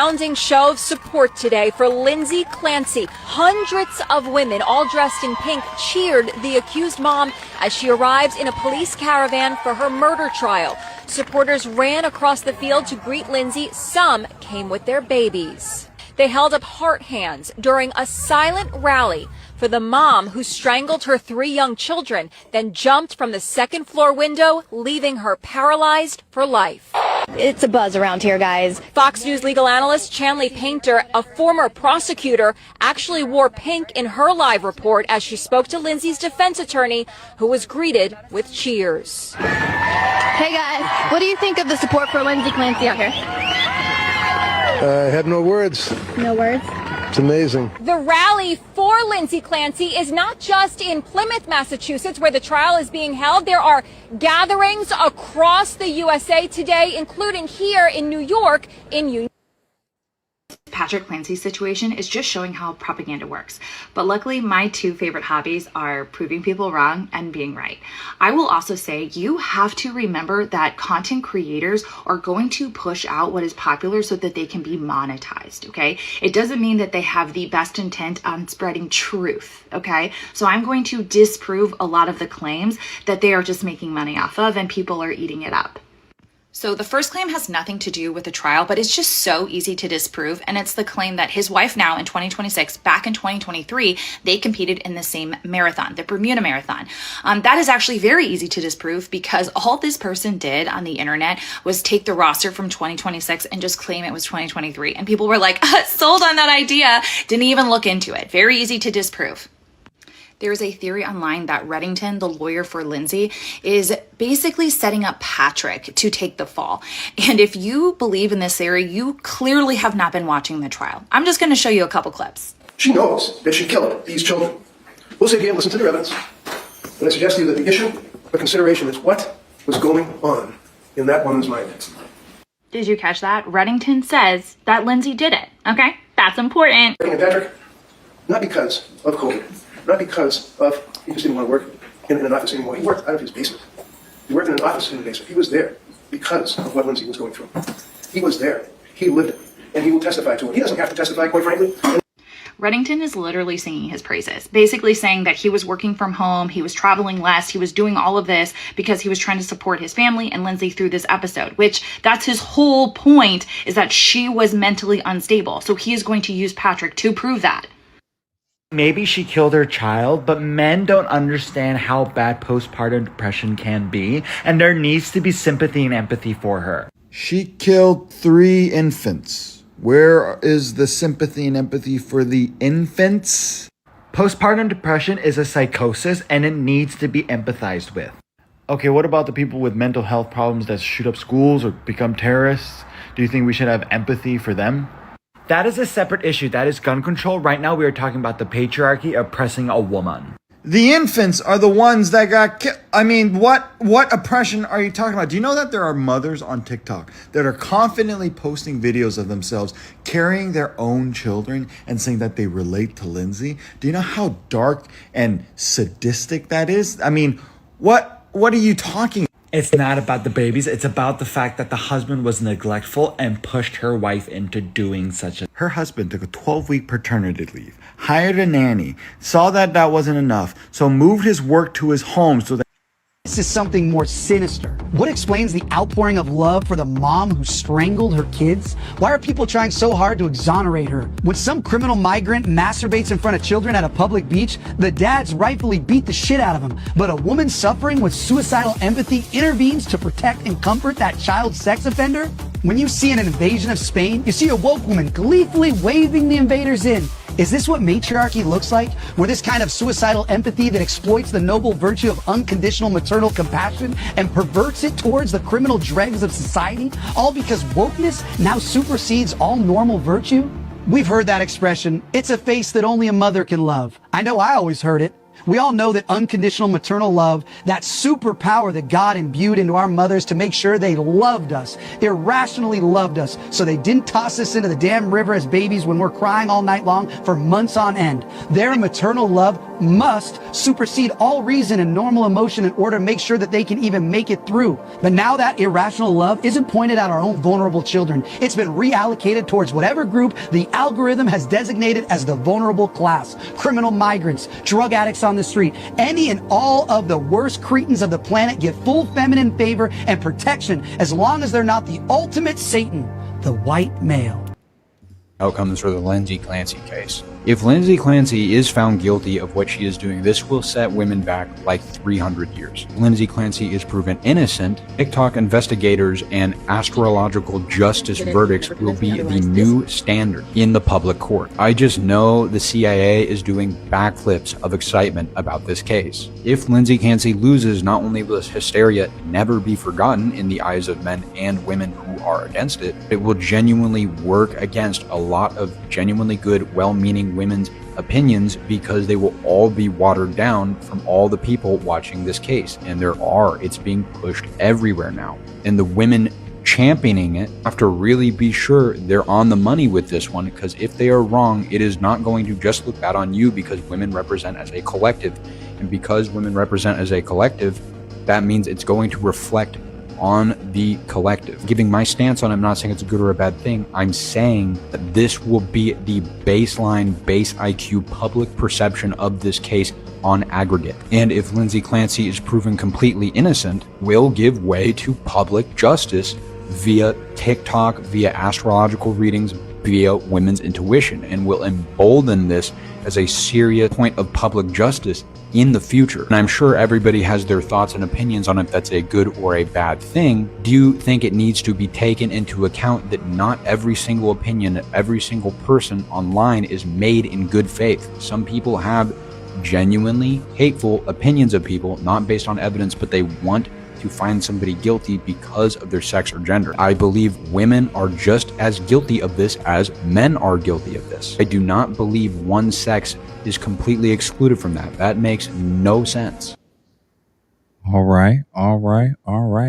resounding show of support today for Lindsay Clancy. Hundreds of women, all dressed in pink, cheered the accused mom as she arrived in a police caravan for her murder trial. Supporters ran across the field to greet Lindsay. Some came with their babies. They held up heart hands during a silent rally for the mom who strangled her 3 young children, then jumped from the second-floor window, leaving her paralyzed for life. It's a buzz around here, guys. Fox News legal analyst Chanley Painter, a former prosecutor, actually wore pink in her live report as she spoke to Lindsay's defense attorney, who was greeted with cheers. Hey, guys. What do you think of the support for Lindsay Clancy out here? I have no words. No words? It's amazing. The rally for Lindsay Clancy is not just in Plymouth, Massachusetts, where the trial is being held. There are gatherings across the USA today, including here in New York, in Union. Patrick Clancy's situation is just showing how propaganda works. But luckily, my 2 favorite hobbies are proving people wrong and being right. I will also say you have to remember that content creators are going to push out what is popular so that they can be monetized, okay? It doesn't mean that they have the best intent on spreading truth, okay? So I'm going to disprove a lot of the claims that they are just making money off of and people are eating it up. So the first claim has nothing to do with the trial, but it's just so easy to disprove. And it's the claim that his wife now in 2026, back in 2023, they competed in the same marathon, the Bermuda Marathon. That is actually very easy to disprove because all this person did on the internet was take the roster from 2026 and just claim it was 2023. And people were like, sold on that idea, didn't even look into it. Very easy to disprove. There's a theory online that Reddington, the lawyer for Lindsay, is basically setting up Patrick to take the fall. And if you believe in this theory, you clearly have not been watching the trial. I'm just going to show you a couple clips. She knows that she killed these children. We'll sit here and listen to their evidence. And I suggest to you that the issue of consideration is what was going on in that woman's mind. Did you catch that? Reddington says that Lindsay did it. Okay? That's important. And Patrick, not because of COVID. Not because of he just didn't want to work in an office anymore. He worked out of his basement. He worked in an office in the basement. He was there because of what Lindsay was going through. He was there. He lived it. And he will testify to it. He doesn't have to testify, quite frankly. Reddington is literally singing his praises, basically saying that he was working from home, he was traveling less, he was doing all of this because he was trying to support his family and Lindsay through this episode, which that's his whole point, is that she was mentally unstable. So he is going to use Patrick to prove that. Maybe she killed her child, but men don't understand how bad postpartum depression can be, and there needs to be sympathy and empathy for her. She killed 3 infants. Where is the sympathy and empathy for the infants? Postpartum depression is a psychosis, and it needs to be empathized with. Okay, what about the people with mental health problems that shoot up schools or become terrorists? Do you think we should have empathy for them? That is a separate issue. That is gun control. Right now, we are talking about the patriarchy oppressing a woman. The infants are the ones that got killed. I mean, what oppression are you talking about? Do you know that there are mothers on TikTok that are confidently posting videos of themselves carrying their own children and saying that they relate to Lindsay? Do you know how dark and sadistic that is? I mean, what are you talking about? It's not about the babies. It's about the fact that the husband was neglectful and pushed her wife into doing such a... Her husband took a 12-week paternity leave, hired a nanny, saw that wasn't enough, so moved his work to his home so that... This is something more sinister. What explains the outpouring of love for the mom who strangled her kids? Why are people trying so hard to exonerate her? When some criminal migrant masturbates in front of children at a public beach, the dads rightfully beat the shit out of him. But a woman suffering with suicidal empathy intervenes to protect and comfort that child sex offender? When you see an invasion of Spain, you see a woke woman gleefully waving the invaders in. Is this what matriarchy looks like? Where this kind of suicidal empathy that exploits the noble virtue of unconditional maternal compassion and perverts it towards the criminal dregs of society? All because wokeness now supersedes all normal virtue? We've heard that expression, it's a face that only a mother can love. I know I always heard it. We all know that unconditional maternal love, that superpower that God imbued into our mothers to make sure they loved us, irrationally loved us, so they didn't toss us into the damn river as babies when we're crying all night long for months on end. Their maternal love must supersede all reason and normal emotion in order to make sure that they can even make it through. But now that irrational love isn't pointed at our own vulnerable children. It's been reallocated towards whatever group the algorithm has designated as the vulnerable class. Criminal migrants, drug addicts on the street, any and all of the worst cretins of the planet get full feminine favor and protection as long as they're not the ultimate Satan, the white male. Outcomes for the Lindsay Clancy case. If Lindsay Clancy is found guilty of what she is doing, this will set women back like 300 years. If Lindsay Clancy is proven innocent, TikTok investigators and astrological justice verdicts will be the new standard in the public court. I just know the CIA is doing backflips of excitement about this case. If Lindsay Clancy loses, not only will this hysteria never be forgotten in the eyes of men and women who are against it, it will genuinely work against a lot of genuinely good, well-meaning women's opinions, because they will all be watered down from all the people watching this case. And it's being pushed everywhere now. And the women championing it have to really be sure they're on the money with this one, because if they are wrong, it is not going to just look bad on you, because women represent as a collective. And because women represent as a collective, that means it's going to reflect on the collective. Giving my stance on it, I'm not saying it's a good or a bad thing. I'm saying that this will be the baseline, base IQ public perception of this case on aggregate. And if Lindsay Clancy is proven completely innocent, will give way to public justice via TikTok, via astrological readings, via women's intuition, and will embolden this as a serious point of public justice in the future. And I'm sure everybody has their thoughts and opinions on if that's a good or a bad thing. Do you think it needs to be taken into account that not every single opinion, every single person online is made in good faith? Some people have genuinely hateful opinions of people, not based on evidence, but they want to find somebody guilty because of their sex or gender. I believe women are just as guilty of this as men are guilty of this. I do not believe one sex is completely excluded from that. That makes no sense. All right.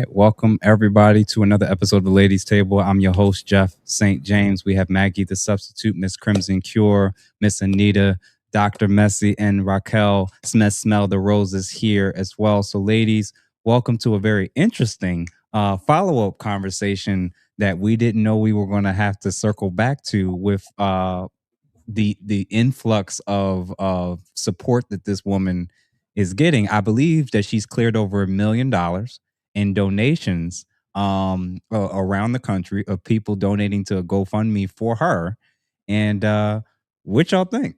Welcome everybody to another episode of the Ladies Table. I'm your host, Jeff St. James. We have Maggie the Substitute, Miss Crimson Cure, Miss Anita, Dr. Messi, and Raquel Smell the Roses here as well. So ladies, welcome to a very interesting follow-up conversation that we didn't know we were going to have to circle back to with the influx of support that this woman is getting. I believe that she's cleared over $1 million in donations around the country of people donating to a GoFundMe for her. And what y'all think?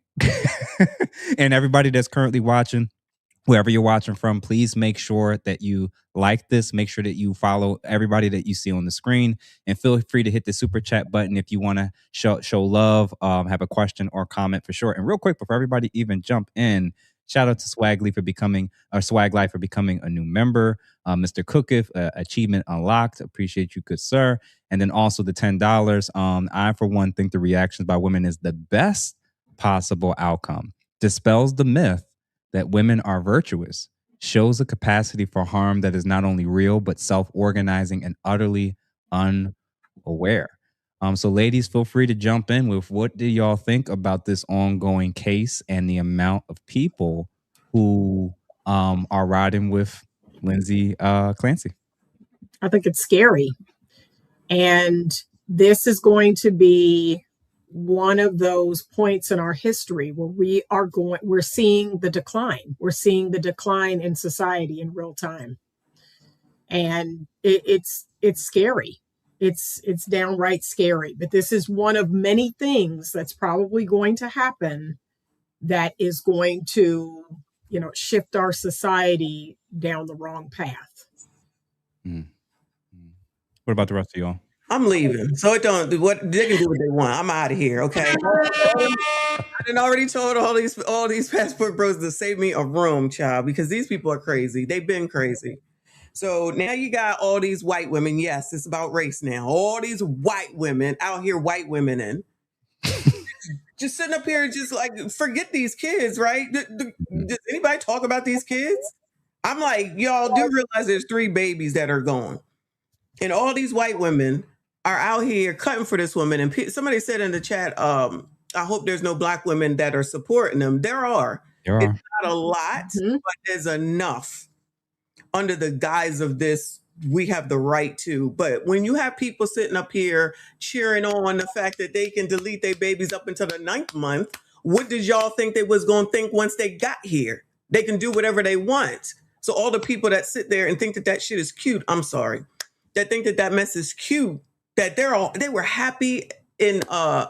And everybody that's currently watching, wherever you're watching from, please make sure that you like this. Make sure that you follow everybody that you see on the screen, and feel free to hit the super chat button if you want to show love, have a question or comment for sure. And real quick, before everybody even jump in, shout out to Swag Life for becoming a new member. Mr. Cookif, achievement unlocked. Appreciate you, good sir. And then also the $10. I, for one, think the reactions by women is the best possible outcome. Dispels the myth that women are virtuous, shows a capacity for harm that is not only real, but self-organizing and utterly unaware. So ladies, feel free to jump in with what do y'all think about this ongoing case and the amount of people who are riding with Lindsay Clancy? I think it's scary. And this is going to be one of those points in our history where we're seeing the decline. We're seeing the decline in society in real time. And it's scary. It's downright scary. But this is one of many things that's probably going to happen that is going to, shift our society down the wrong path. Mm. What about the rest of y'all? I'm leaving. So they can do what they want. I'm out of here. Okay. I done already told all these passport bros to save me a room, child, because these people are crazy. They've been crazy. So now you got all these white women. Yes, it's about race now. All these white women out here, white women in. Just sitting up here and just like, forget these kids, right? Does anybody talk about these kids? I'm like, y'all do realize there's 3 babies that are gone. And all these white women are out here cutting for this woman. And somebody said in the chat, I hope there's no black women that are supporting them. There are. There It's are. not a lot, but there's enough under the guise of this. We have the right to. But when you have people sitting up here cheering on the fact that they can delete their babies up until the 9th month, what did y'all think they was going to think once they got here? They can do whatever they want. So all the people that sit there and think that that shit is cute, I'm sorry, that think that that mess is cute, that they were happy in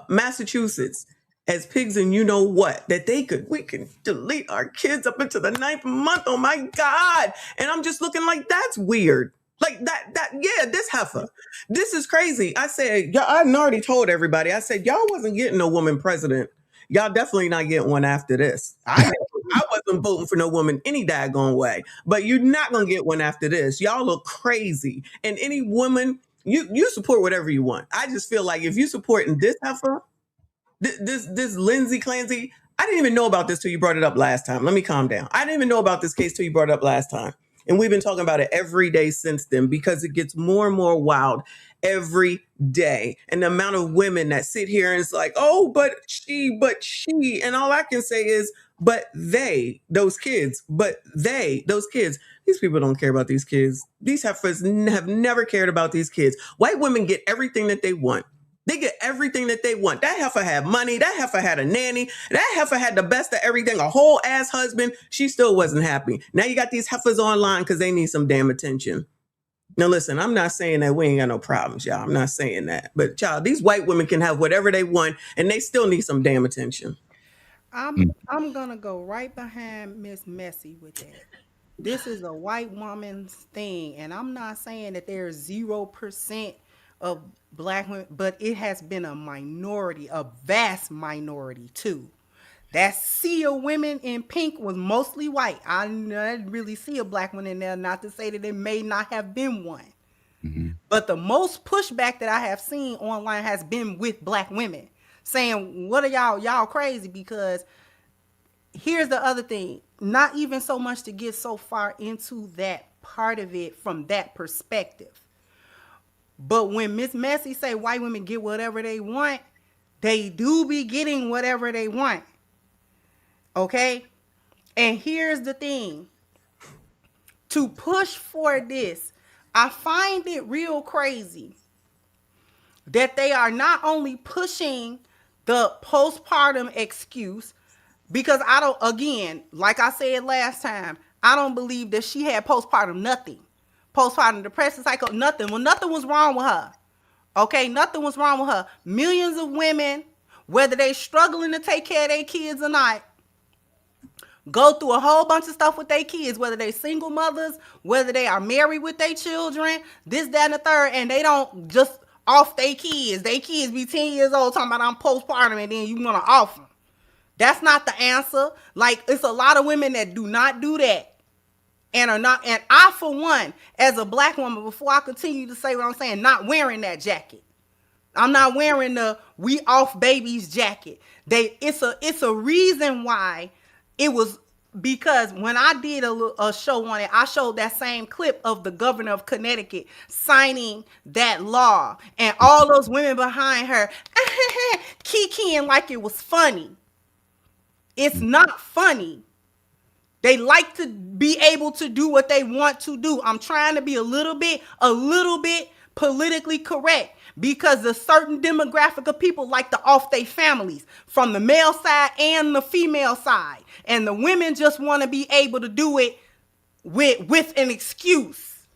Massachusetts as pigs and you know what, that we can delete our kids up into the 9th month. Oh my God. And I'm just looking like, that's weird. Like yeah, this heifer, this is crazy. I said, I already told everybody, I said, y'all wasn't getting no woman president. Y'all definitely not getting one after this. I wasn't voting for no woman any daggone way, but you're not going to get one after this. Y'all look crazy. And any woman, you support whatever you want. I just feel like if you supporting this heifer, this Lindsay Clancy, I didn't even know about this till you brought it up last time. Let me calm down. I didn't even know about this case till you brought it up last time. And we've been talking about it every day since then because it gets more and more wild every day. And the amount of women that sit here and it's like, oh, but she. And all I can say is, but they, those kids, these people don't care about these kids. These heifers have never cared about these kids. White women get everything that they want. They get everything that they want. That heifer had money. That heifer had a nanny. That heifer had the best of everything, a whole ass husband. She still wasn't happy. Now you got these heifers online because they need some damn attention. Now listen, I'm not saying that we ain't got no problems, y'all. I'm not saying that. But y'all, these white women can have whatever they want and they still need some damn attention. I'm gonna go right behind Miss Messy with that. This is a white woman's thing, and I'm not saying that there's 0% of black women, but it has been a minority, a vast minority too. That sea of women in pink was mostly white. I didn't really see a black one in there, not to say that there may not have been one. But the most pushback that I have seen online has been with black women saying, what are y'all crazy? Because here's the other thing, not even so much to get so far into that part of it from that perspective. But when Miss Messy say white women get whatever they want, they do be getting whatever they want. Okay? And here's the thing. To push for this, I find it real crazy that they are not only pushing the postpartum excuse, because I don't, again, like I said last time, I don't believe that she had postpartum nothing. Postpartum depression, cycle, nothing. Well, nothing was wrong with her. Okay, nothing was wrong with her. Millions of women, whether they struggling to take care of their kids or not, go through a whole bunch of stuff with their kids, whether they single mothers, whether they are married with their children, this, that, and the third, and they don't just off their kids. Their kids be 10 years old talking about I'm postpartum and then you want to off them. That's not the answer. Like, it's a lot of women that do not do that. And are not, and I, for one, as a black woman, before I continue to say what I'm saying, not wearing that jacket. I'm not wearing the we off babies jacket. It's a reason why it was, because when I did a show on it, I showed that same clip of the governor of Connecticut signing that law and all those women behind her kikiing like it was funny. It's not funny. They like to be able to do what they want to do. I'm trying to be a little bit politically correct because the certain demographic of people like to off their families from the male side and the female side. And the women just want to be able to do it with an excuse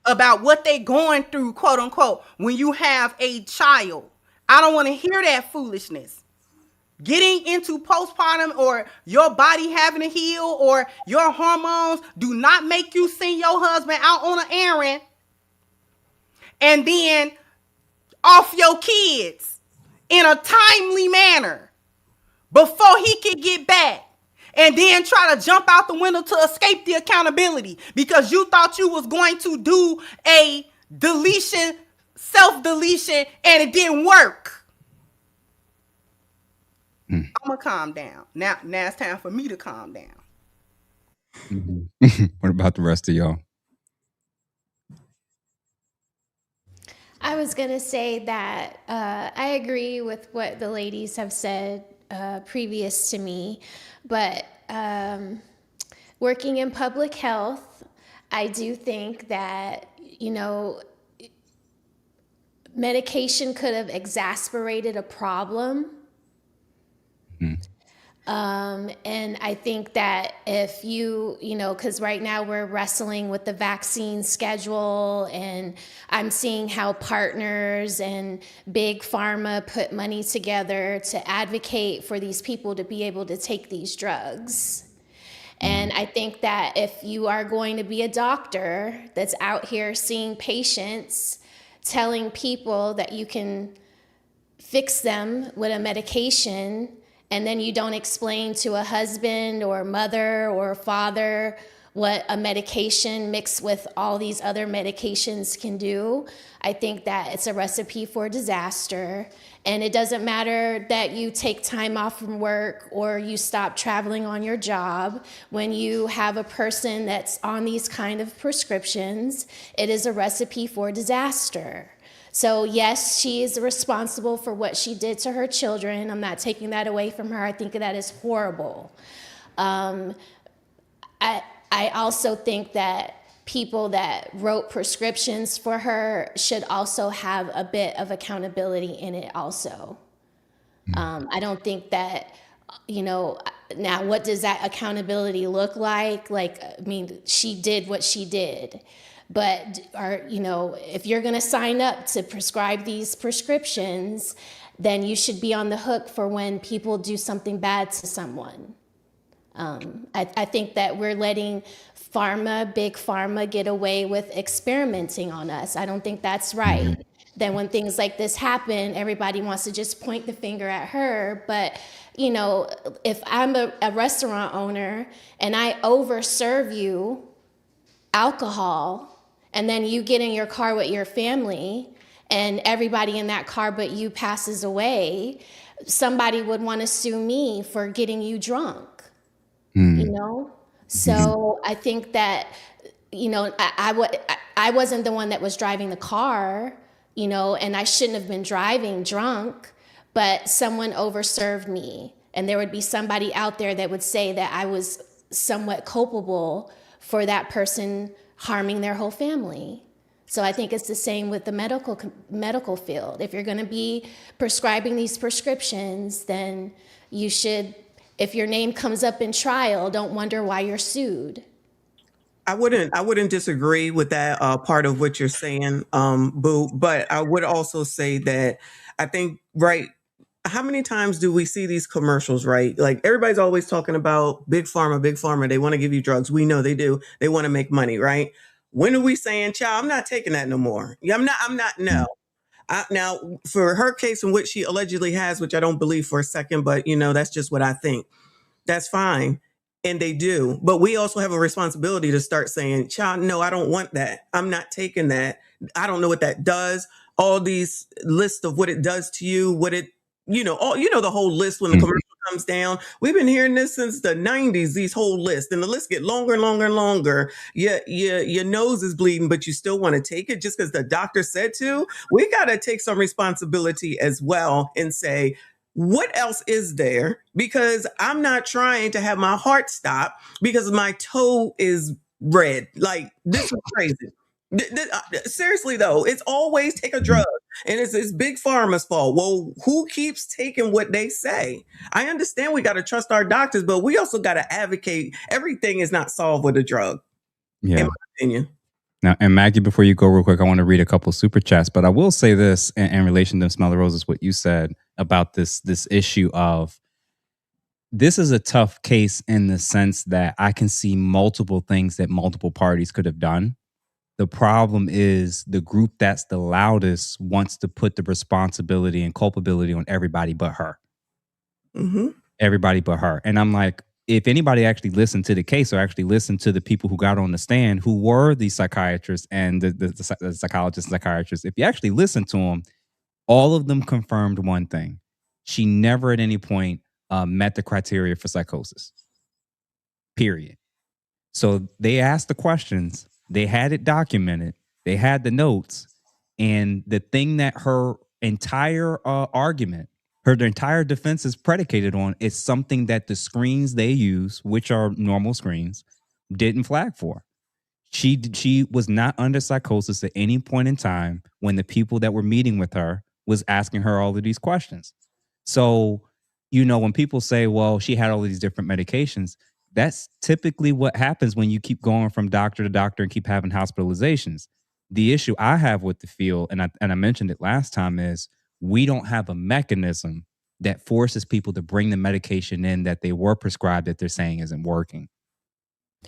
about what they going through, quote unquote, when you have a child. I don't want to hear that foolishness. Getting into postpartum or your body having to heal or your hormones do not make you send your husband out on an errand and then off your kids in a timely manner before he can get back and then try to jump out the window to escape the accountability because you thought you was going to do a deletion, self-deletion, and it didn't work. I'm gonna calm down. Now it's time for me to calm down. What about the rest of y'all? I was going to say that I agree with what the ladies have said previous to me, but working in public health, I do think that, medication could have exasperated a problem. And I think that if because right now we're wrestling with the vaccine schedule, and I'm seeing how partners and big pharma put money together to advocate for these people to be able to take these drugs. And I think that if you are going to be a doctor that's out here seeing patients, telling people that you can fix them with a medication, and then you don't explain to a husband or a mother or a father what a medication mixed with all these other medications can do, I think that it's a recipe for disaster. And it doesn't matter that you take time off from work or you stop traveling on your job. When you have a person that's on these kind of prescriptions, it is a recipe for disaster. So yes, she is responsible for what she did to her children. I'm not taking that away from her. I think that is horrible. I also think that people that wrote prescriptions for her should also have a bit of accountability in it also. I don't think that, now what does that accountability look like? She did what she did. But if you're going to sign up to prescribe these prescriptions, then you should be on the hook for when people do something bad to someone. I think that we're letting big pharma get away with experimenting on us. I don't think that's right. Then when things like this happen, everybody wants to just point the finger at her. But, if I'm a restaurant owner and I overserve you alcohol, and then you get in your car with your family and everybody in that car but you passes away, somebody would want to sue me for getting you drunk, So I think that, I wasn't the one that was driving the car, and I shouldn't have been driving drunk, but someone overserved me. And there would be somebody out there that would say that I was somewhat culpable for that person harming their whole family. So I think it's the same with the medical field. If you're going to be prescribing these prescriptions, then you should, if your name comes up in trial, don't wonder why you're sued. I wouldn't disagree with that part of what you're saying, Boo. But I would also say that I think, right, how many times do we see these commercials, right? Like everybody's always talking about big pharma. They want to give you drugs. We know they do. They want to make money, right? When are we saying, child, I'm not taking that no more? Yeah, I'm not, no. Now, for her case in which she allegedly has, which I don't believe for a second, but that's just what I think. That's fine. And they do. But we also have a responsibility to start saying, child, no, I don't want that. I'm not taking that. I don't know what that does. All these lists of what it does to you, what it, the whole list when the commercial comes down. We've been hearing this since the 90s, these whole lists, and the lists get longer and longer and longer. Your nose is bleeding, but you still want to take it just because the doctor said to. We got to take some responsibility as well and say, what else is there? Because I'm not trying to have my heart stop because my toe is red. Like, this is crazy. Seriously, though, it's always take a drug. And it's big pharma's fault. Well, who keeps taking what they say? I understand we got to trust our doctors, but we also got to advocate. Everything is not solved with a drug, in my opinion. Now, and Maggie, before you go real quick, I want to read a couple super chats, but I will say this in relation to Smell the Roses, what you said about this issue of, this is a tough case in the sense that I can see multiple things that multiple parties could have done. The problem is the group that's the loudest wants to put the responsibility and culpability on everybody but her. Mm-hmm. Everybody but her. And I'm like, if anybody actually listened to the case or actually listened to the people who got on the stand, who were the psychiatrists and the psychologists and psychiatrists, if you actually listen to them, all of them confirmed one thing. She never at any point met the criteria for psychosis. Period. So they asked the questions. They had it documented. They had the notes. And the thing that her entire argument, Her entire defense is predicated on it's something that the screens they use, which are normal screens, didn't flag for. She was not under psychosis at any point in time when the people that were meeting with her was asking her all of these questions. So, when people say, well, she had all of these different medications, that's typically what happens when you keep going from doctor to doctor and keep having hospitalizations. The issue I have with the field, and I mentioned it last time, is we don't have a mechanism that forces people to bring the medication in that they were prescribed that they're saying isn't working.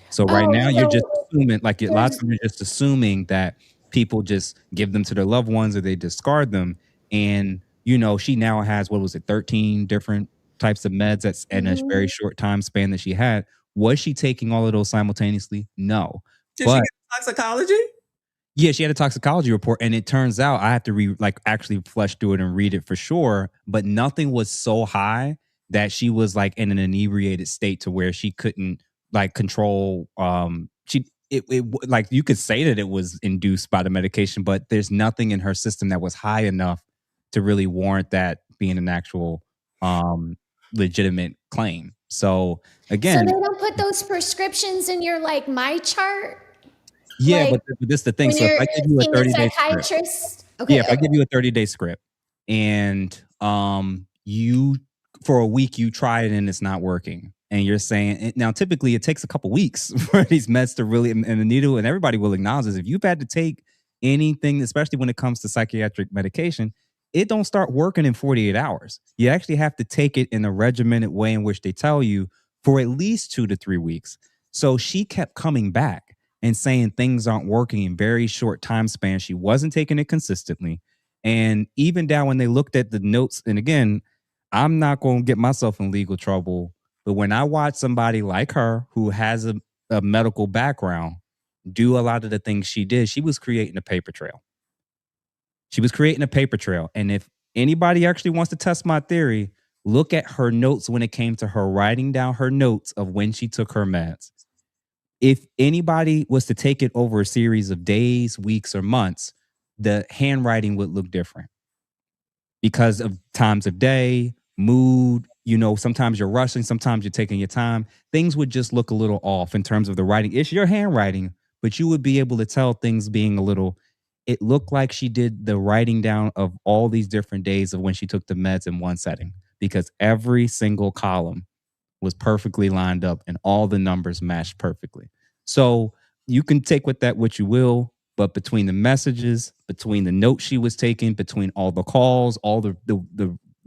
So right now you're just assuming, like a lot of them, you're just assuming that people just give them to their loved ones or they discard them. And, she now has, 13 different types of meds that's in a very short time span that she had. Was she taking all of those simultaneously? No. Did she get toxicology? Yeah, she had a toxicology report, and it turns out I have to actually flesh through it and read it for sure, but nothing was so high that she was like in an inebriated state to where she couldn't like control like you could say that it was induced by the medication, but there's nothing in her system that was high enough to really warrant that being an actual legitimate claim. So again, so they don't put those prescriptions in your like my chart. Yeah, but this is the thing. So if I give you a 30-day script, if I give you a 30-day script and you for a week you try it and it's not working, and you're saying now typically it takes a couple weeks for these meds to really, and the needle, and everybody will acknowledge this, if you've had to take anything, especially when it comes to psychiatric medication, it don't start working in 48 hours. You actually have to take it in a regimented way in which they tell you for at least 2 to 3 weeks. So she kept coming back and saying things aren't working in very short time spans. She wasn't taking it consistently. And even down when they looked at the notes, and again, I'm not going to get myself in legal trouble, but when I watch somebody like her who has a medical background do a lot of the things she did, she was creating a paper trail. She was creating a paper trail. And if anybody actually wants to test my theory, look at her notes when it came to her writing down her notes of when she took her meds. If anybody was to take it over a series of days, weeks, or months, the handwriting would look different because of times of day, mood. Sometimes you're rushing, sometimes you're taking your time. Things would just look a little off in terms of the writing. It's your handwriting, but you would be able to tell things being a little. It looked like she did the writing down of all these different days of when she took the meds in one setting, because every single column was perfectly lined up and all the numbers matched perfectly. So you can take with that what you will, but between the messages, between the notes she was taking, between all the calls, all the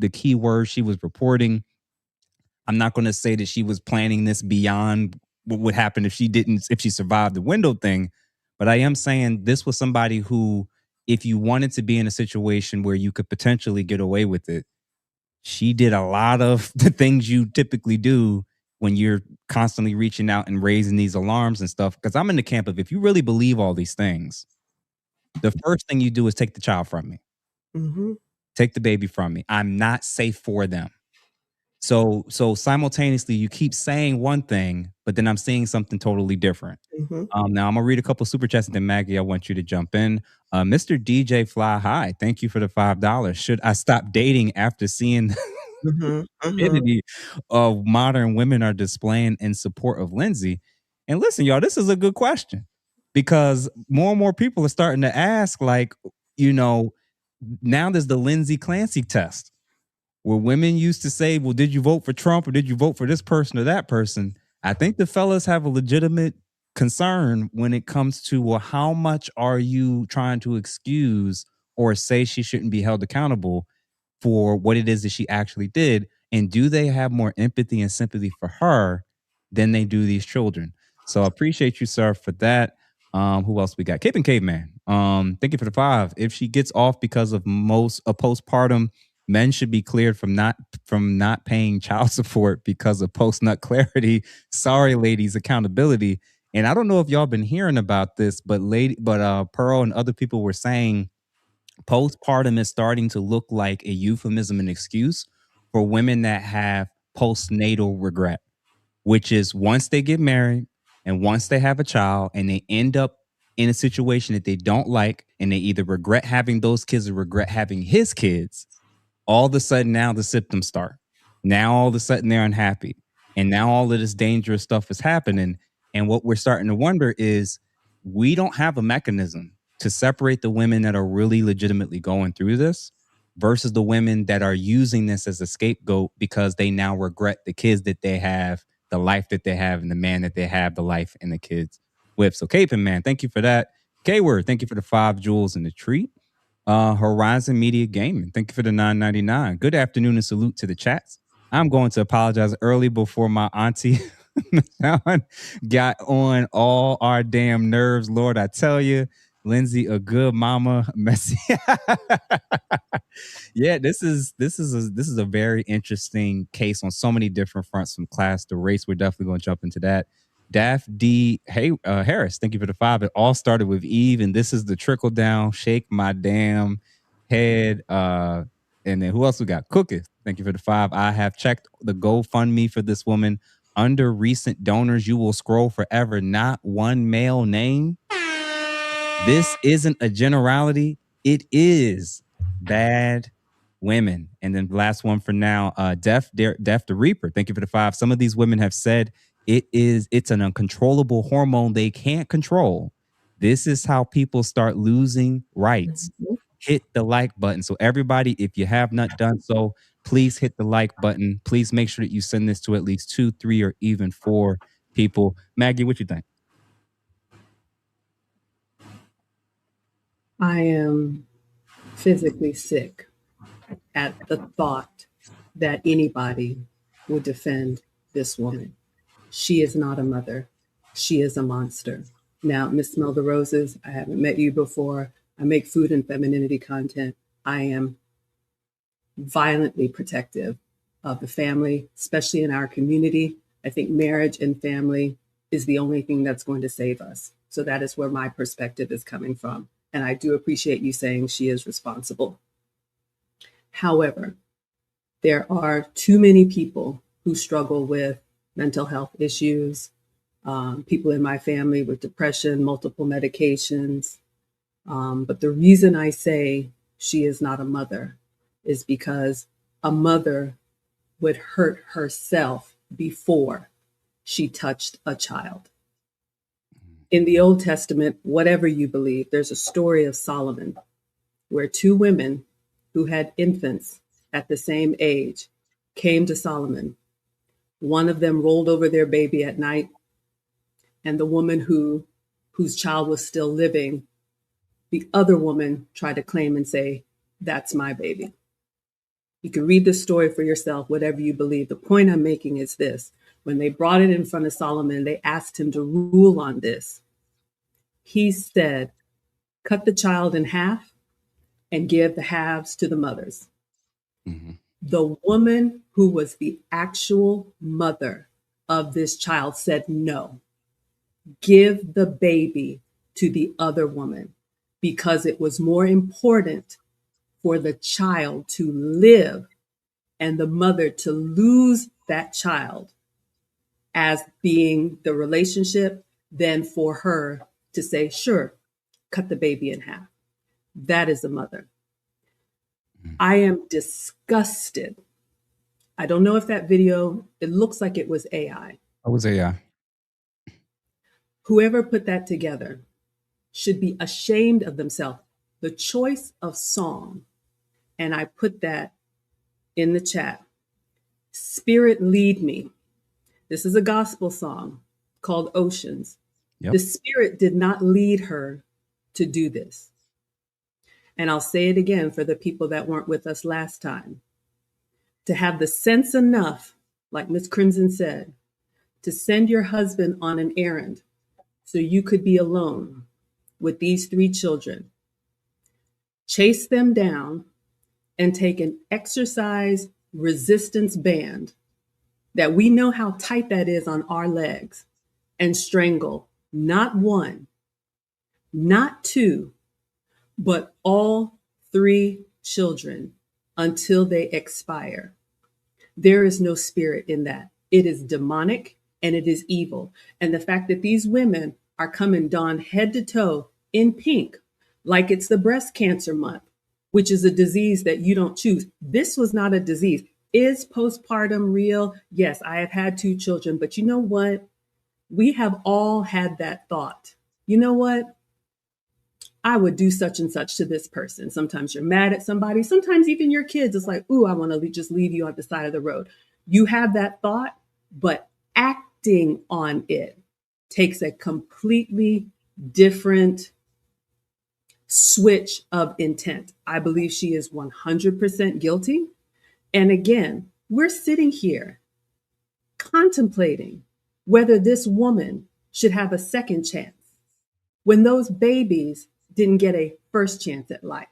keywords she was reporting, I'm not going to say that she was planning this beyond what would happen if she survived the window thing. But I am saying this was somebody who, if you wanted to be in a situation where you could potentially get away with it, she did a lot of the things you typically do when you're constantly reaching out and raising these alarms and stuff. Because I'm in the camp of, if you really believe all these things, the first thing you do is take the child from me. Mm-hmm. Take the baby from me. I'm not safe for them. So simultaneously, you keep saying one thing, but then I'm seeing something totally different. Mm-hmm. Now I'm gonna read a couple super chats, and then Maggie, I want you to jump in. Mr. DJ Fly High, thank you for the $5. Should I stop dating after seeing the stupidity of modern women are displaying in support of Lindsay? And listen, y'all, this is a good question, because more and more people are starting to ask, like, now there's the Lindsay Clancy test, where women used to say, well, did you vote for Trump or did you vote for this person or that person? I think the fellas have a legitimate concern when it comes to, well, how much are you trying to excuse or say she shouldn't be held accountable for what it is that she actually did? And do they have more empathy and sympathy for her than they do these children? So I appreciate you, sir, for that. Who else we got? Cape and Caveman. Thank you for the 5. If she gets off because of postpartum, men should be cleared from not paying child support because of post-nut clarity. Sorry, ladies, accountability. And I don't know if y'all been hearing about this, but Pearl and other people were saying postpartum is starting to look like a euphemism and excuse for women that have postnatal regret, which is once they get married and once they have a child and they end up in a situation that they don't like, and they either regret having those kids or regret having his kids, All of a sudden now the symptoms start. Now all of a sudden they're unhappy. And now all of this dangerous stuff is happening. And what we're starting to wonder is we don't have a mechanism to separate the women that are really legitimately going through this versus the women that are using this as a scapegoat because they now regret the kids that they have, the life that they have, and the man that they have, the life and the kids with. So Capin, man, thank you for that. K-Word, thank you for the 5 jewels and the treat. Horizon Media Gaming, thank you for the $9.99. Good afternoon and salute to the chats. I'm going to apologize early before my auntie got on all our damn nerves. Lord, I tell you, Lindsay, a good mama, messy. Yeah, this is a very interesting case on so many different fronts, from class to race. We're definitely going to jump into that. Daph D. Harris, thank you for the 5. It all started with Eve, and this is the trickle down. Shake my damn head. And then who else we got? Cookie, thank you for the 5. I have checked the GoFundMe for this woman. Under recent donors, you will scroll forever. Not one male name. This isn't a generality. It is bad women. And then the last one for now, Deaf the Reaper. Thank you for the 5. Some of these women have said it's an uncontrollable hormone they can't control. This is how people start losing rights. Hit the like button. So everybody, if you have not done so, please hit the like button. Please make sure that you send this to at least 2, 3, or even 4 people. Maggie, what you think? I am physically sick at the thought that anybody would defend this woman. She is not a mother. She is a monster. Now, Miss Smell the Roses, I haven't met you before. I make food and femininity content. I am violently protective of the family, especially in our community. I think marriage and family is the only thing that's going to save us. So that is where my perspective is coming from. And I do appreciate you saying she is responsible. However, there are too many people who struggle with mental health issues, people in my family with depression, multiple medications. But the reason I say she is not a mother is because a mother would hurt herself before she touched a child. In the Old Testament, whatever you believe, there's a story of Solomon where 2 women who had infants at the same age came to Solomon. One of them rolled over their baby at night, and the woman whose child was still living, the other woman tried to claim and say, "That's my baby." You can read the story for yourself, whatever you believe. The point I'm making is this. When they brought it in front of Solomon, they asked him to rule on this. He said, cut the child in half and give the halves to the mothers. Mm-hmm. The woman who was the actual mother of this child said, no, give the baby to the other woman, because it was more important for the child to live and the mother to lose that child as being the relationship than for her to say, sure, cut the baby in half. That is a mother. I am disgusted. I don't know if that video, it looks like it was AI. It was AI. Whoever put that together should be ashamed of themselves. The choice of song, and I put that in the chat. Spirit lead me. This is a gospel song called Oceans. Yep. The Spirit did not lead her to do this. And I'll say it again for the people that weren't with us last time. To have the sense enough, like Miss Crimson said, to send your husband on an errand so you could be alone with these 3 children, chase them down, and take an exercise resistance band that we know how tight that is on our legs and strangle not 1, not 2, but all 3 children until they expire. There is no spirit in that. It is demonic and it is evil. And the fact that these women are coming donned head to toe in pink, like it's the breast cancer month, which is a disease that you don't choose. This was not a disease. Is postpartum real? Yes, I have had 2 children, but you know what? We have all had that thought. You know what? I would do such and such to this person. Sometimes you're mad at somebody. Sometimes even your kids, it's like, ooh, I want to just leave you on the side of the road. You have that thought, but acting on it takes a completely different switch of intent. I believe she is 100% guilty. And again, we're sitting here contemplating whether this woman should have a second chance when those babies didn't get a first chance at life.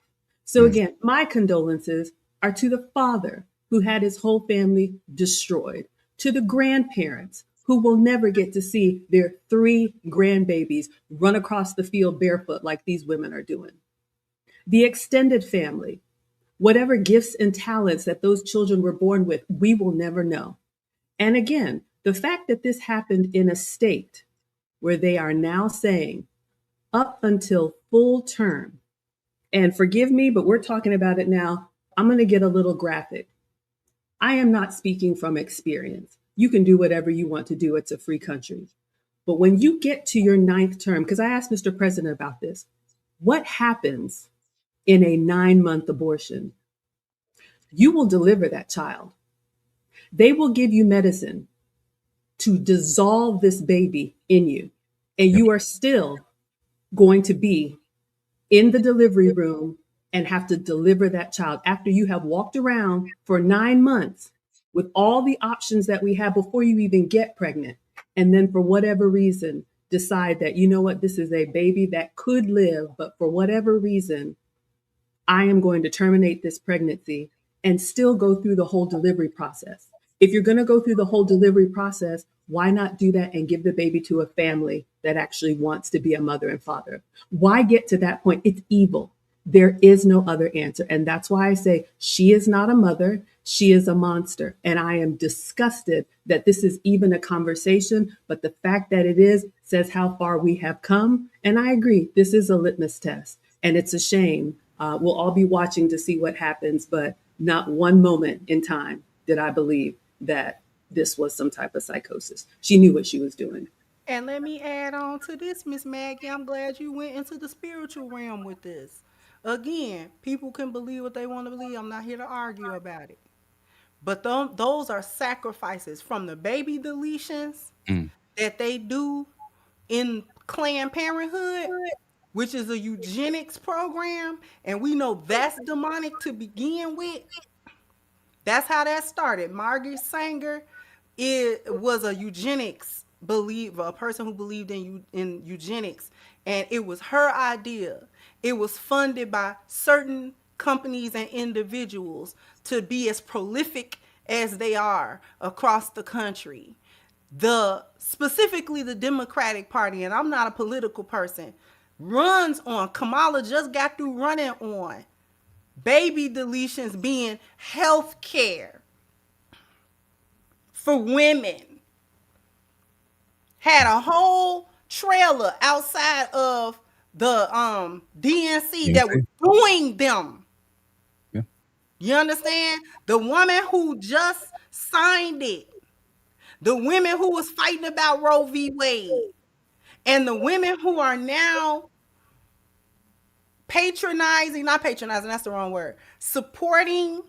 So again, my condolences are to the father who had his whole family destroyed, to the grandparents who will never get to see their 3 grandbabies run across the field barefoot like these women are doing. The extended family, whatever gifts and talents that those children were born with, we will never know. And again, the fact that this happened in a state where they are now saying up until full term, and forgive me, but we're talking about it now, I'm going to get a little graphic. I am not speaking from experience. You can do whatever you want to do. It's a free country. But when you get to your 9th term, because I asked Mr. President about this, what happens in a 9-month abortion? You will deliver that child. They will give you medicine to dissolve this baby in you. And you are still going to be in the delivery room and have to deliver that child after you have walked around for 9 months with all the options that we have before you even get pregnant. And then for whatever reason, decide that, you know what, this is a baby that could live, but for whatever reason, I am going to terminate this pregnancy and still go through the whole delivery process. If you're going to go through the whole delivery process, why not do that and give the baby to a family that actually wants to be a mother and father? Why get to that point? It's evil. There is no other answer. And that's why I say she is not a mother. She is a monster. And I am disgusted that this is even a conversation. But the fact that it is says how far we have come. And I agree, this is a litmus test. And it's a shame. We'll all be watching to see what happens. But not one moment in time did I believe that this was some type of psychosis. She knew what she was doing. And let me add on to this, Miss Maggie. I'm glad you went into the spiritual realm with this. Again, people can believe what they want to believe. I'm not here to argue about it. But those are sacrifices from the baby deletions that they do in Planned Parenthood, which is a eugenics program. And we know that's demonic to begin with. That's how that started. Margaret Sanger was a eugenics believer, a person who believed in eugenics. And it was her idea. It was funded by certain companies and individuals to be as prolific as they are across the country. Specifically the Democratic Party, and I'm not a political person, runs on, Kamala just got through running on baby deletions being health care for women. Had a whole trailer outside of the DNC that was doing them. Yeah. You understand? The woman who just signed it, the women who was fighting about Roe v. Wade, and the women who are now not patronizing, that's the wrong word, supporting,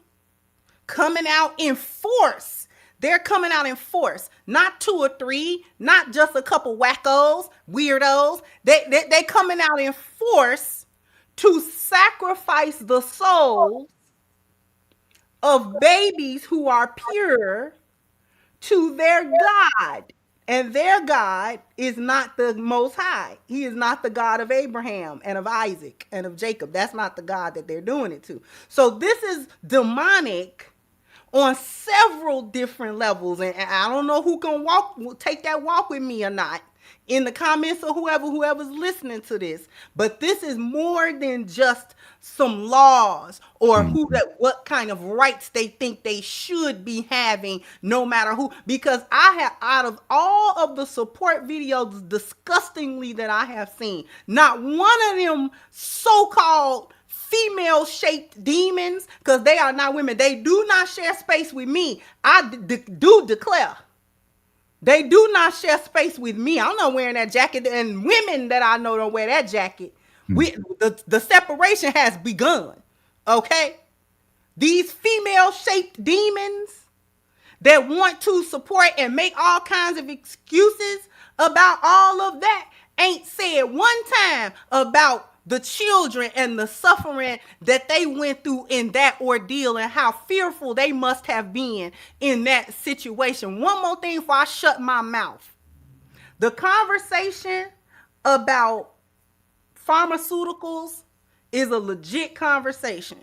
coming out in force. They're coming out in force, not 2 or 3, not just a couple wackos, weirdos. They coming out in force to sacrifice the souls of babies who are pure to their God. And their God is not the Most High. He is not the God of Abraham and of Isaac and of Jacob. That's not the God that they're doing it to. So this is demonic on several different levels. And I don't know who can take that walk with me or not in the comments or whoever's listening to this. But this is more than just some laws or what kind of rights they think they should be having, no matter who. Because out of all of the support videos, disgustingly, that I have seen, not one of them so-called female shaped demons, because they are not women. They do not share space with me. I do declare. They do not share space with me. I'm not wearing that jacket, and women that I know don't wear that jacket. The separation has begun. Okay? These female shaped demons that want to support and make all kinds of excuses about all of that ain't said one time about the children and the suffering that they went through in that ordeal and how fearful they must have been in that situation. One more thing before I shut my mouth. The conversation about pharmaceuticals is a legit conversation.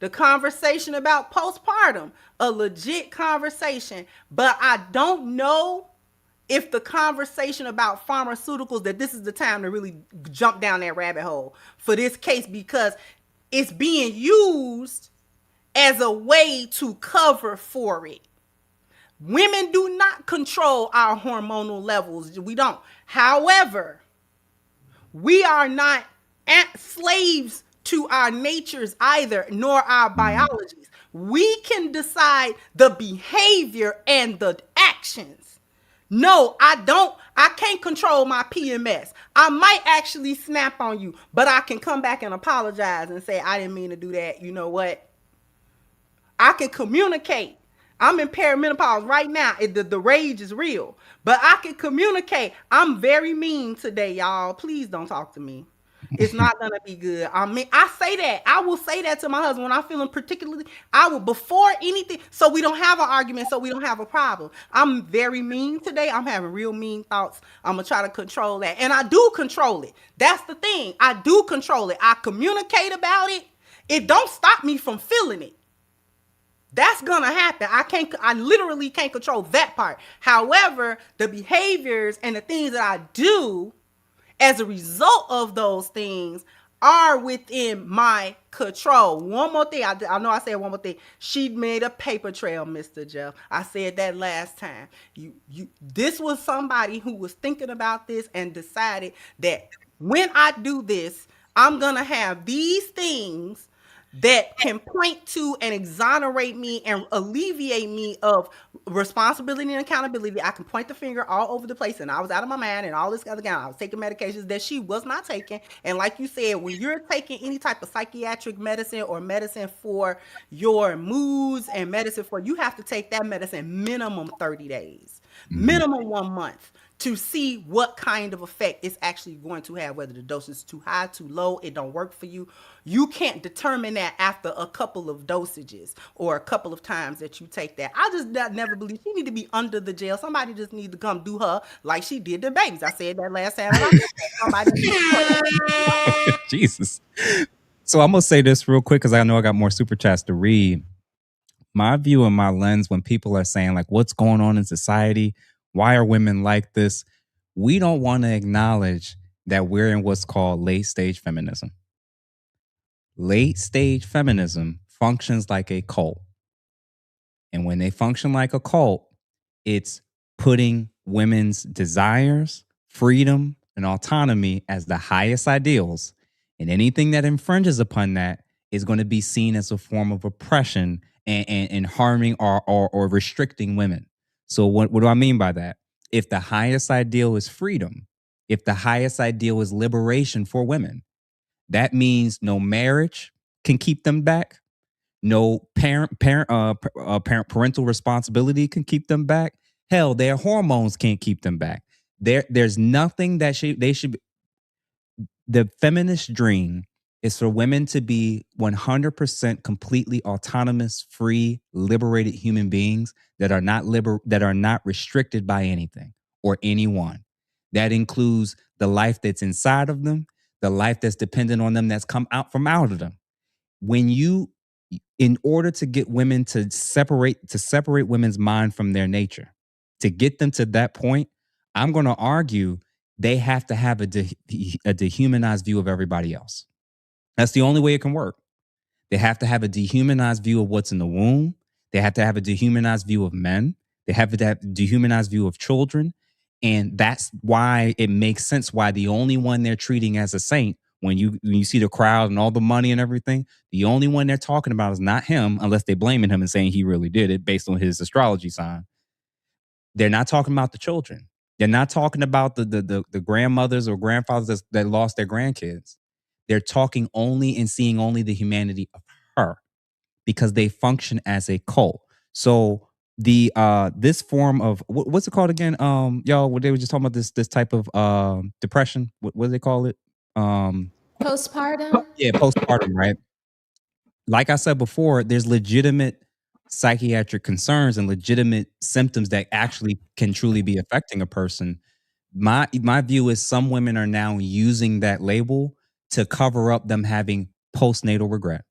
The conversation about postpartum, a legit conversation. But I don't know if the conversation about pharmaceuticals, that this is the time to really jump down that rabbit hole for this case, because it's being used as a way to cover for it. Women do not control our hormonal levels. We don't. However, we are not slaves to our natures either, nor our biologies. We can decide the behavior and the actions. No, I can't control my PMS. I might actually snap on you, but I can come back and apologize and say, I didn't mean to do that. You know what? I can communicate. I'm in perimenopause right now. The rage is real, but I can communicate. I'm very mean today, y'all. Please don't talk to me. It's not gonna be good. I mean, I say that. I will say that to my husband when I'm feeling particularly. I will, before anything, so we don't have an argument, so we don't have a problem. I'm very mean today. I'm having real mean thoughts. I'm gonna try to control that, and I do control it. That's the thing. I do control it. I communicate about it. It don't stop me from feeling it. That's gonna happen. I literally can't control that part. However, the behaviors and the things that I do as a result of those things are within my control. One more thing. I know I said one more thing. She made a paper trail, Mr. Jeff. I said that last time. This was somebody who was thinking about this and decided that when I do this, I'm gonna have these things that can point to and exonerate me and alleviate me of responsibility and accountability. I can point the finger all over the place, and I was out of my mind and all this other kind. I was taking medications that she was not taking. And like you said, when you're taking any type of psychiatric medicine or medicine for your moods and medicine for, you have to take that medicine minimum 30 days, minimum 1 month, to see what kind of effect it's actually going to have, whether the dose is too high, too low, it don't work for you. You can't determine that after a couple of dosages or a couple of times that you take that. I just never believe she need to be under the jail. Somebody just need to come do her like she did the babies. I said that last time. Somebody Jesus. So I'm gonna say this real quick because I know I got more super chats to read. My view and my lens when people are saying like, what's going on in society? Why are women like this? We don't want to acknowledge that we're in what's called late stage feminism. Late stage feminism functions like a cult. And when they function like a cult, it's putting women's desires, freedom, and autonomy as the highest ideals. And anything that infringes upon that is going to be seen as a form of oppression and harming or restricting women. So what do I mean by that? If the highest ideal is freedom, if the highest ideal is liberation for women, that means no marriage can keep them back. No parental responsibility can keep them back. Hell, their hormones can't keep them back. There's nothing that they should be. The feminist dream is for women to be 100% completely autonomous, free, liberated human beings that are not restricted by anything or anyone. That includes the life that's inside of them, the life that's dependent on them, that's come out of them. In order to get women to separate women's mind from their nature, to get them to that point, I'm going to argue they have to have a dehumanized view of everybody else. That's the only way it can work. They have to have a dehumanized view of what's in the womb. They have to have a dehumanized view of men. They have to have a dehumanized view of children. And that's why it makes sense why the only one they're treating as a saint when you see the crowd and all the money and everything, the only one they're talking about is not him, unless they're blaming him and saying he really did it based on his astrology sign. They're not talking about the children. They're not talking about the grandmothers or grandfathers that lost their grandkids. They're talking only and seeing only the humanity of her, because they function as a cult. So the this form of what's it called again? Y'all, what they were just talking about, this type of depression. What do they call it? Postpartum. Yeah, postpartum, right? Like I said before, there's legitimate psychiatric concerns and legitimate symptoms that actually can truly be affecting a person. My view is some women are now using that label to cover up them having postnatal regret.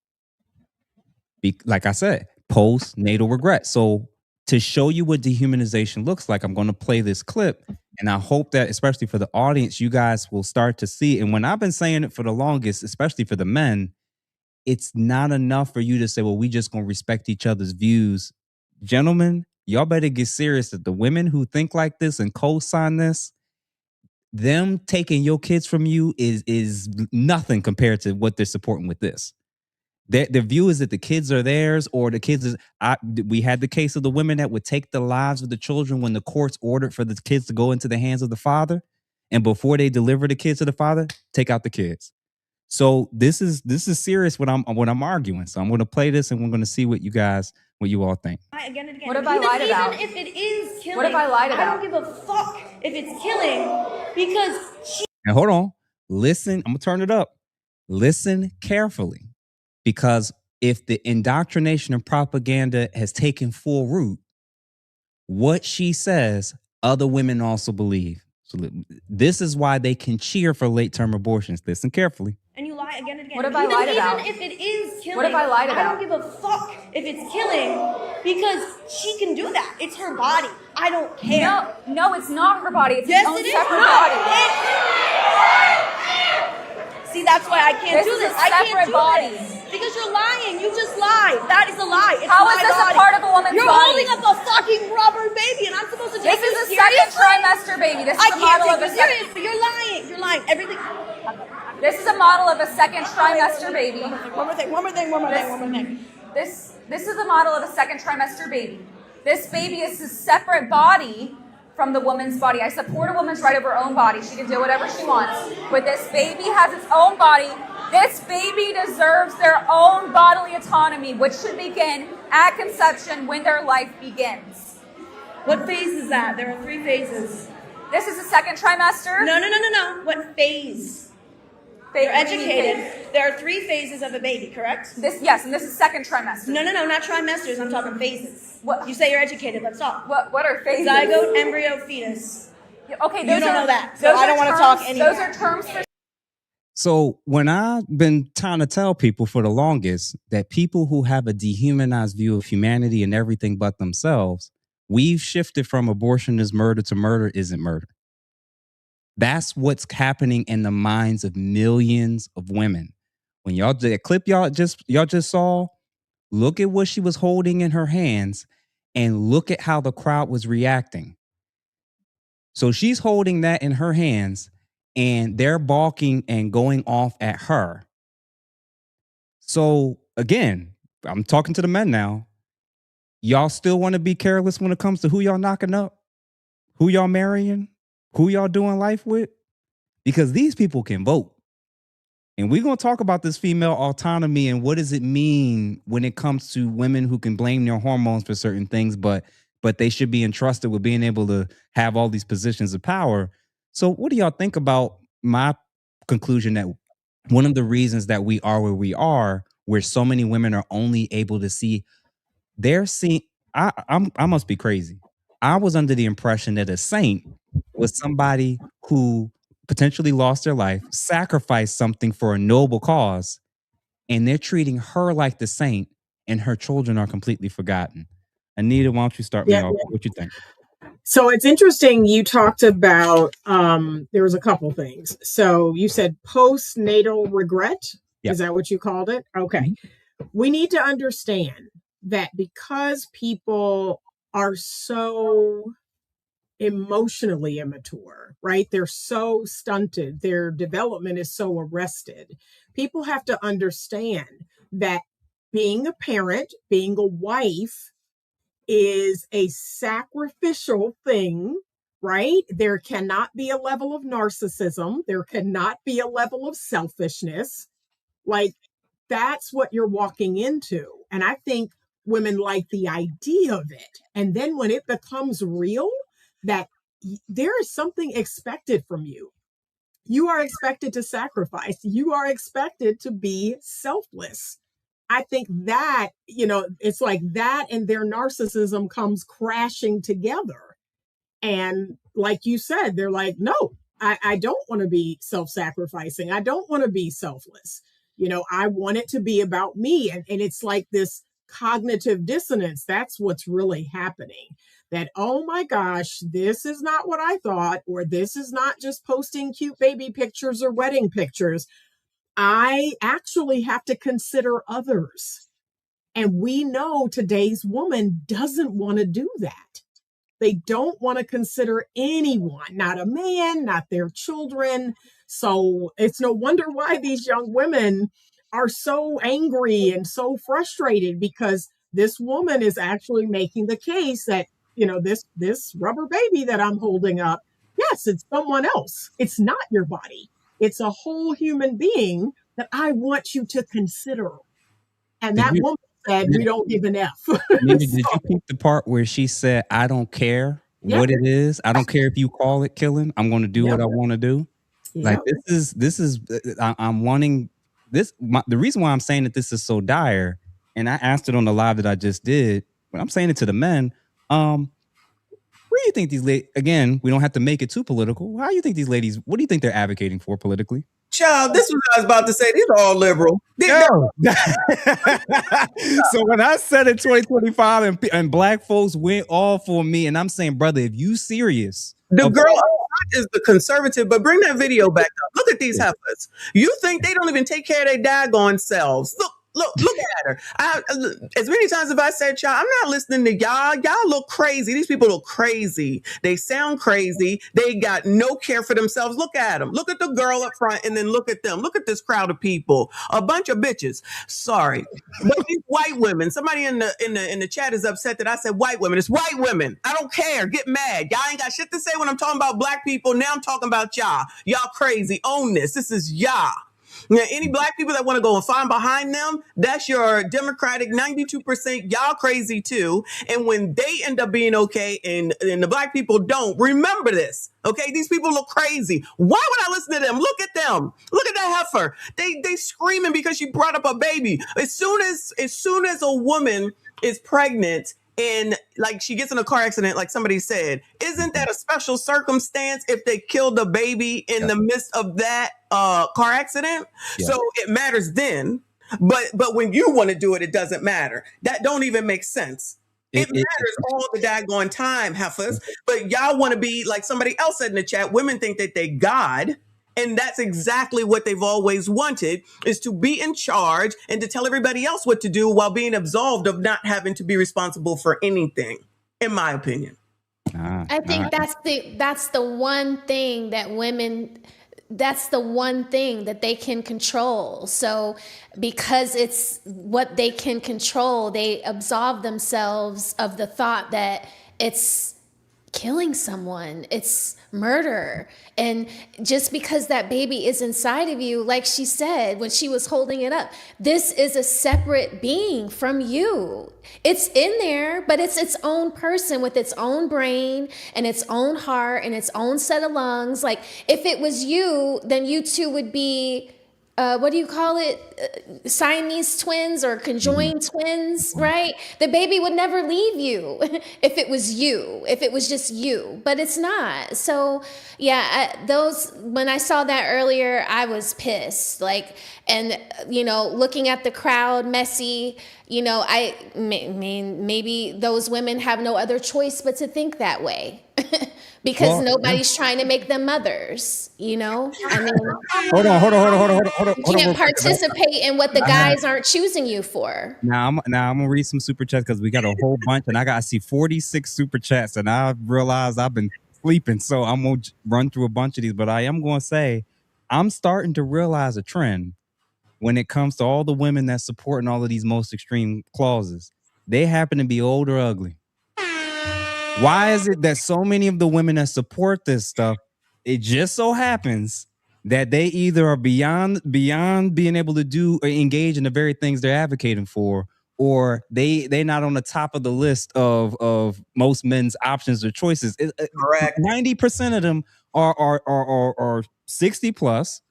Like I said, postnatal regret. So to show you what dehumanization looks like, I'm going to play this clip, and I hope that, especially for the audience, you guys will start to see. And when I've been saying it for the longest, especially for the men, it's not enough for you to say, well, we just going to respect each other's views. Gentlemen, y'all better get serious that the women who think like this and co-sign this, them taking your kids from you is nothing compared to what they're supporting with this. Their view is that the kids are theirs, or the kids is. We had the case of the women that would take the lives of the children when the courts ordered for the kids to go into the hands of the father, and before they deliver the kids to the father, take out the kids. So this is serious what I'm arguing. So I'm going to play this, and we're going to see what you all think. Again and again. What have I lied about? Even if it is killing, What have I lied about? I don't give a fuck if it's killing, because she. And hold on, listen. I'm gonna turn it up. Listen carefully. Because if the indoctrination and propaganda has taken full root, what she says, other women also believe. So this is why they can cheer for late-term abortions. Listen carefully. And you lie again and again. What have I lied about? Even if it is killing, What have I lied about? I don't give a fuck if it's killing, because she can do that. It's her body. I don't care. No, it's not her body. It's Yes, its own it is. separate body. See, that's why I can't do This is this. a I can't separate do body. this. Because you're lying. You just lied. That is a lie. It's How my is this body. a part of a woman's You're body? holding up a fucking rubber baby, and I'm supposed to take This is you a second seriously? trimester baby. This is I a can't model take of a you seriously. You're lying. You're lying. Everything. This is a model of a second trimester baby. One more thing. This is a model of a second trimester baby. This baby is a separate body from the woman's body. I support a woman's right over her own body. She can do whatever she wants. But this baby has its own body. This baby deserves their own bodily autonomy, which should begin at conception when their life begins. What phase is that? There are 3 phases. This is the second trimester. No. What phase? You're educated. There are 3 phases of a baby, correct? Yes, and this is second trimester. No, not trimesters. I'm talking phases. What? You say you're educated. Let's talk. What are phases? Zygote, embryo, fetus. Okay, You don't know that, so I don't want to talk anymore. Those are terms for. So when I've been trying to tell people for the longest that people who have a dehumanized view of humanity and everything but themselves, we've shifted from abortion is murder to murder isn't murder. That's what's happening in the minds of millions of women. When the clip y'all just saw, look at what she was holding in her hands and look at how the crowd was reacting. So she's holding that in her hands and they're balking and going off at her. So again, I'm talking to the men now. Y'all still want to be careless when it comes to who y'all knocking up, who y'all marrying, who y'all doing life with? Because these people can vote. And we're going to talk about this female autonomy and what does it mean when it comes to women who can blame their hormones for certain things, but they should be entrusted with being able to have all these positions of power. So what do y'all think about my conclusion that one of the reasons that we are where we are, where so many women are only able to see, they're seeing, I must be crazy. I was under the impression that a saint was somebody who potentially lost their life, sacrificed something for a noble cause, and they're treating her like the saint, and her children are completely forgotten. Anita, why don't you start me off? What you think? So it's interesting. You talked about, there was a couple things. So you said postnatal regret. Yep. Is that what you called it? Okay. We need to understand that because people are so emotionally immature, right? They're so stunted. Their development is so arrested. People have to understand that being a parent, being a wife is a sacrificial thing, right? There cannot be a level of narcissism. There cannot be a level of selfishness. Like, that's what you're walking into. And I think women like the idea of it. And then when it becomes real, that there is something expected from you. You are expected to sacrifice. You are expected to be selfless. I think that, it's like that and their narcissism comes crashing together. And like you said, they're like, no, I don't want to be self-sacrificing. I don't want to be selfless. I want it to be about me. And it's like this cognitive dissonance. That's what's really happening. That, oh my gosh, this is not what I thought, or this is not just posting cute baby pictures or wedding pictures. I actually have to consider others. And we know today's woman doesn't want to do that. They don't want to consider anyone, not a man, not their children. So it's no wonder why these young women are so angry and so frustrated, because this woman is actually making the case that, this rubber baby that I'm holding up, yes, it's someone else. It's not your body. It's a whole human being that I want you to consider. And that woman said, we don't give an F. Did you peep the part where she said, I don't care what it is. I don't care if you call it killing. I'm going to do what I want to do. Like, I'm wanting this. The reason why I'm saying that this is so dire, and I asked it on the live that I just did, but I'm saying it to the men. Where do you think these ladies, again, we don't have to make it too political. How do you think these ladies, what do you think they're advocating for politically? Child, this is what I was about to say. These are all liberal. So when I said in 2025 and black folks went all for me, and I'm saying, brother, if you serious. The girl is the conservative, but bring that video back up. Look at these heifers. You think they don't even take care of their daggone selves. Look at her. As many times as I said, y'all, I'm not listening to y'all. Y'all look crazy. These people look crazy. They sound crazy. They got no care for themselves. Look at them. Look at the girl up front and then look at them. Look at this crowd of people. A bunch of bitches. Sorry. But these white women, somebody in the chat is upset that I said white women. It's white women. I don't care. Get mad. Y'all ain't got shit to say when I'm talking about black people. Now I'm talking about y'all. Y'all crazy. Own this. This is y'all. Now, any black people that want to go and find behind them, that's your Democratic 92%. Y'all crazy too. And when they end up being okay and the black people don't, remember this. Okay, these people look crazy. Why would I listen to them? Look at them. Look at that heifer. They screaming because she brought up a baby. As soon as a woman is pregnant, and like she gets in a car accident, like somebody said, isn't that a special circumstance if they killed the baby in the midst of that car accident? So it matters then. But when you want to do it, it doesn't matter. That don't even make sense. It matters all the daggone time, heifers. But y'all want to be like somebody else said in the chat. Women think that they God. And that's exactly what they've always wanted, is to be in charge and to tell everybody else what to do while being absolved of not having to be responsible for anything, in my opinion. I think that's the one thing that women, that's the one thing that they can control. So because it's what they can control, they absolve themselves of the thought that it's killing someone, it's murder. And just because that baby is inside of you, like she said when she was holding it up, this is a separate being from you. It's in there, but it's its own person with its own brain and its own heart and its own set of lungs. Like, if it was you, then you two would be what do you call it? Siamese twins or conjoined twins, right? The baby would never leave you if it was you, if it was just you, but it's not. So yeah, when I saw that earlier, I was pissed. And looking at the crowd, messy, I mean, maybe those women have no other choice but to think that way. Because nobody's trying to make them mothers, I mean, hold on. You can't participate in what the guys aren't choosing you for. Now I'm gonna read some super chats because we got a whole bunch, and I see 46 super chats, and I realized I've been sleeping, so I'm gonna run through a bunch of these. But I am gonna say I'm starting to realize a trend when it comes to all the women that supporting all of these most extreme clauses. They happen to be old or ugly. Why is it that so many of the women that support this stuff, it just so happens that they either are beyond being able to do or engage in the very things they're advocating for, or they not on the top of the list of most men's options or choices. Correct. 90% of them are 60 plus,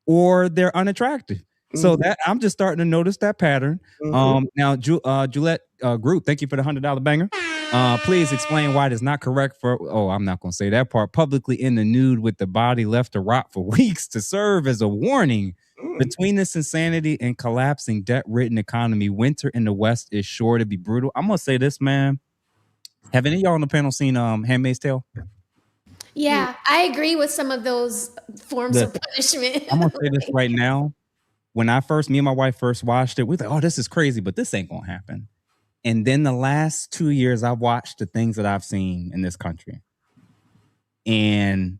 or they're unattractive. So that I'm just starting to notice that pattern. Now, Juliet Group, thank you for the $100 banger. Please explain why it is not correct for, I'm not going to say that part, publicly in the nude with the body left to rot for weeks to serve as a warning. Between this insanity and collapsing debt-ridden economy, winter in the West is sure to be brutal. I'm going to say this, man. Have any of y'all on the panel seen Handmaid's Tale? Yeah, I agree with some of those forms of punishment. I'm going to say this right now. When me and my wife first watched it, we thought, this is crazy, but this ain't going to happen. And then the last 2 years, I've watched the things that I've seen in this country. And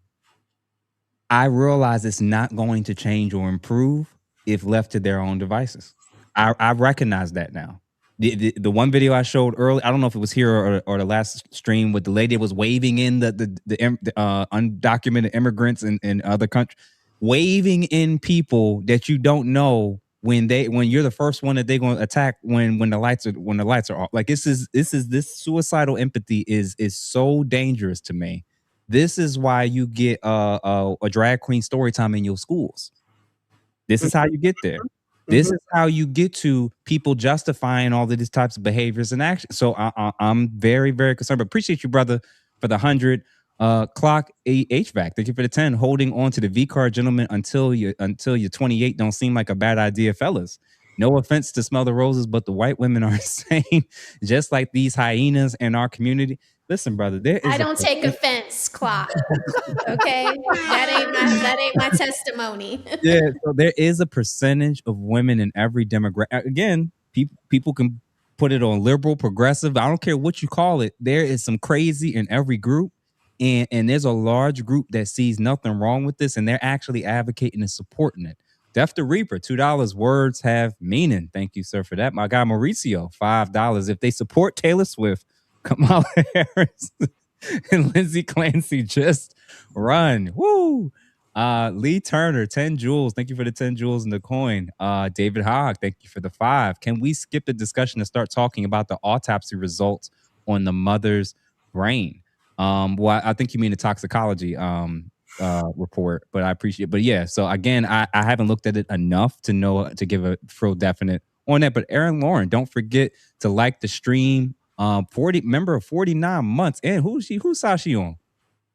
I realize it's not going to change or improve if left to their own devices. I recognize that now. The one video I showed earlier, I don't know if it was here or the last stream, with the lady that was waving in the undocumented immigrants in other countries, waving in people that you don't know when you're the first one that they're going to attack when the lights are off. Like this suicidal empathy is so dangerous to me. This is why you get a drag queen story time in your schools. This is how you get there. This is how you get to people justifying all of these types of behaviors and actions. So I'm very, very concerned. But appreciate you, brother, for the 100. Clock HVAC, thank you for the 10. Holding on to the V card, gentlemen, until you're 28 don't seem like a bad idea, fellas. No offense to smell the roses, but the white women are insane, just like these hyenas in our community. Listen, brother, I don't take offense, Clock. Okay, that ain't my testimony. Yeah, so there is a percentage of women in every demographic. Again, people can put it on liberal, progressive. I don't care what you call it. There is some crazy in every group. And there's a large group that sees nothing wrong with this, and they're actually advocating and supporting it. Death to Reaper, $2. Words have meaning. Thank you, sir, for that. My guy Mauricio, $5. If they support Taylor Swift, Kamala Harris, and Lindsay Clancy, just run. Woo! Lee Turner, 10 jewels. Thank you for the 10 jewels in the coin. David Hogg, thank you for the 5. Can we skip the discussion and start talking about the autopsy results on the mother's brain? Well, I think you mean the toxicology report, but I appreciate it. But yeah, so again, I haven't looked at it enough to know to give a real definite on that. But Aaron Lauren, don't forget to like the stream. 49 months. And who's she on?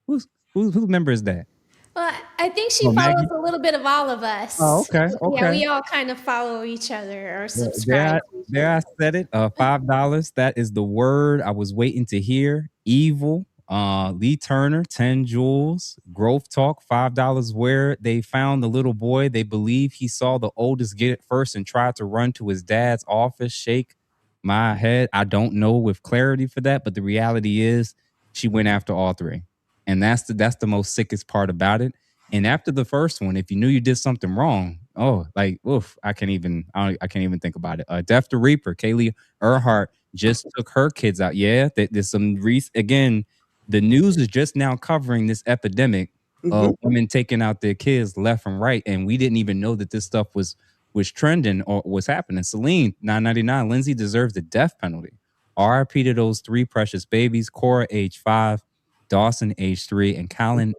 Whose member is that? Well, I think she follows a little bit of all of us. Oh, okay. Yeah, we all kind of follow each other or subscribe. There I said it. $5. That is the word I was waiting to hear. Evil. Lee Turner, 10 jewels. Growth Talk, $5. Where they found the little boy. They believe he saw the oldest get it first and tried to run to his dad's office. Shake my head. I don't know with clarity for that, but the reality is she went after all three. And that's the most sickest part about it. And after the first one, if you knew you did something wrong, I can't even think about it. Death to Reaper, Kaylee Earhart just took her kids out. Yeah, there's some again, the news is just now covering this epidemic of women taking out their kids left and right, and we didn't even know that this stuff was trending or was happening. Celine, $9.99. Lindsay deserves the death penalty. RIP to those 3 precious babies. Cora, age 5. Dawson, age 3. And Colin,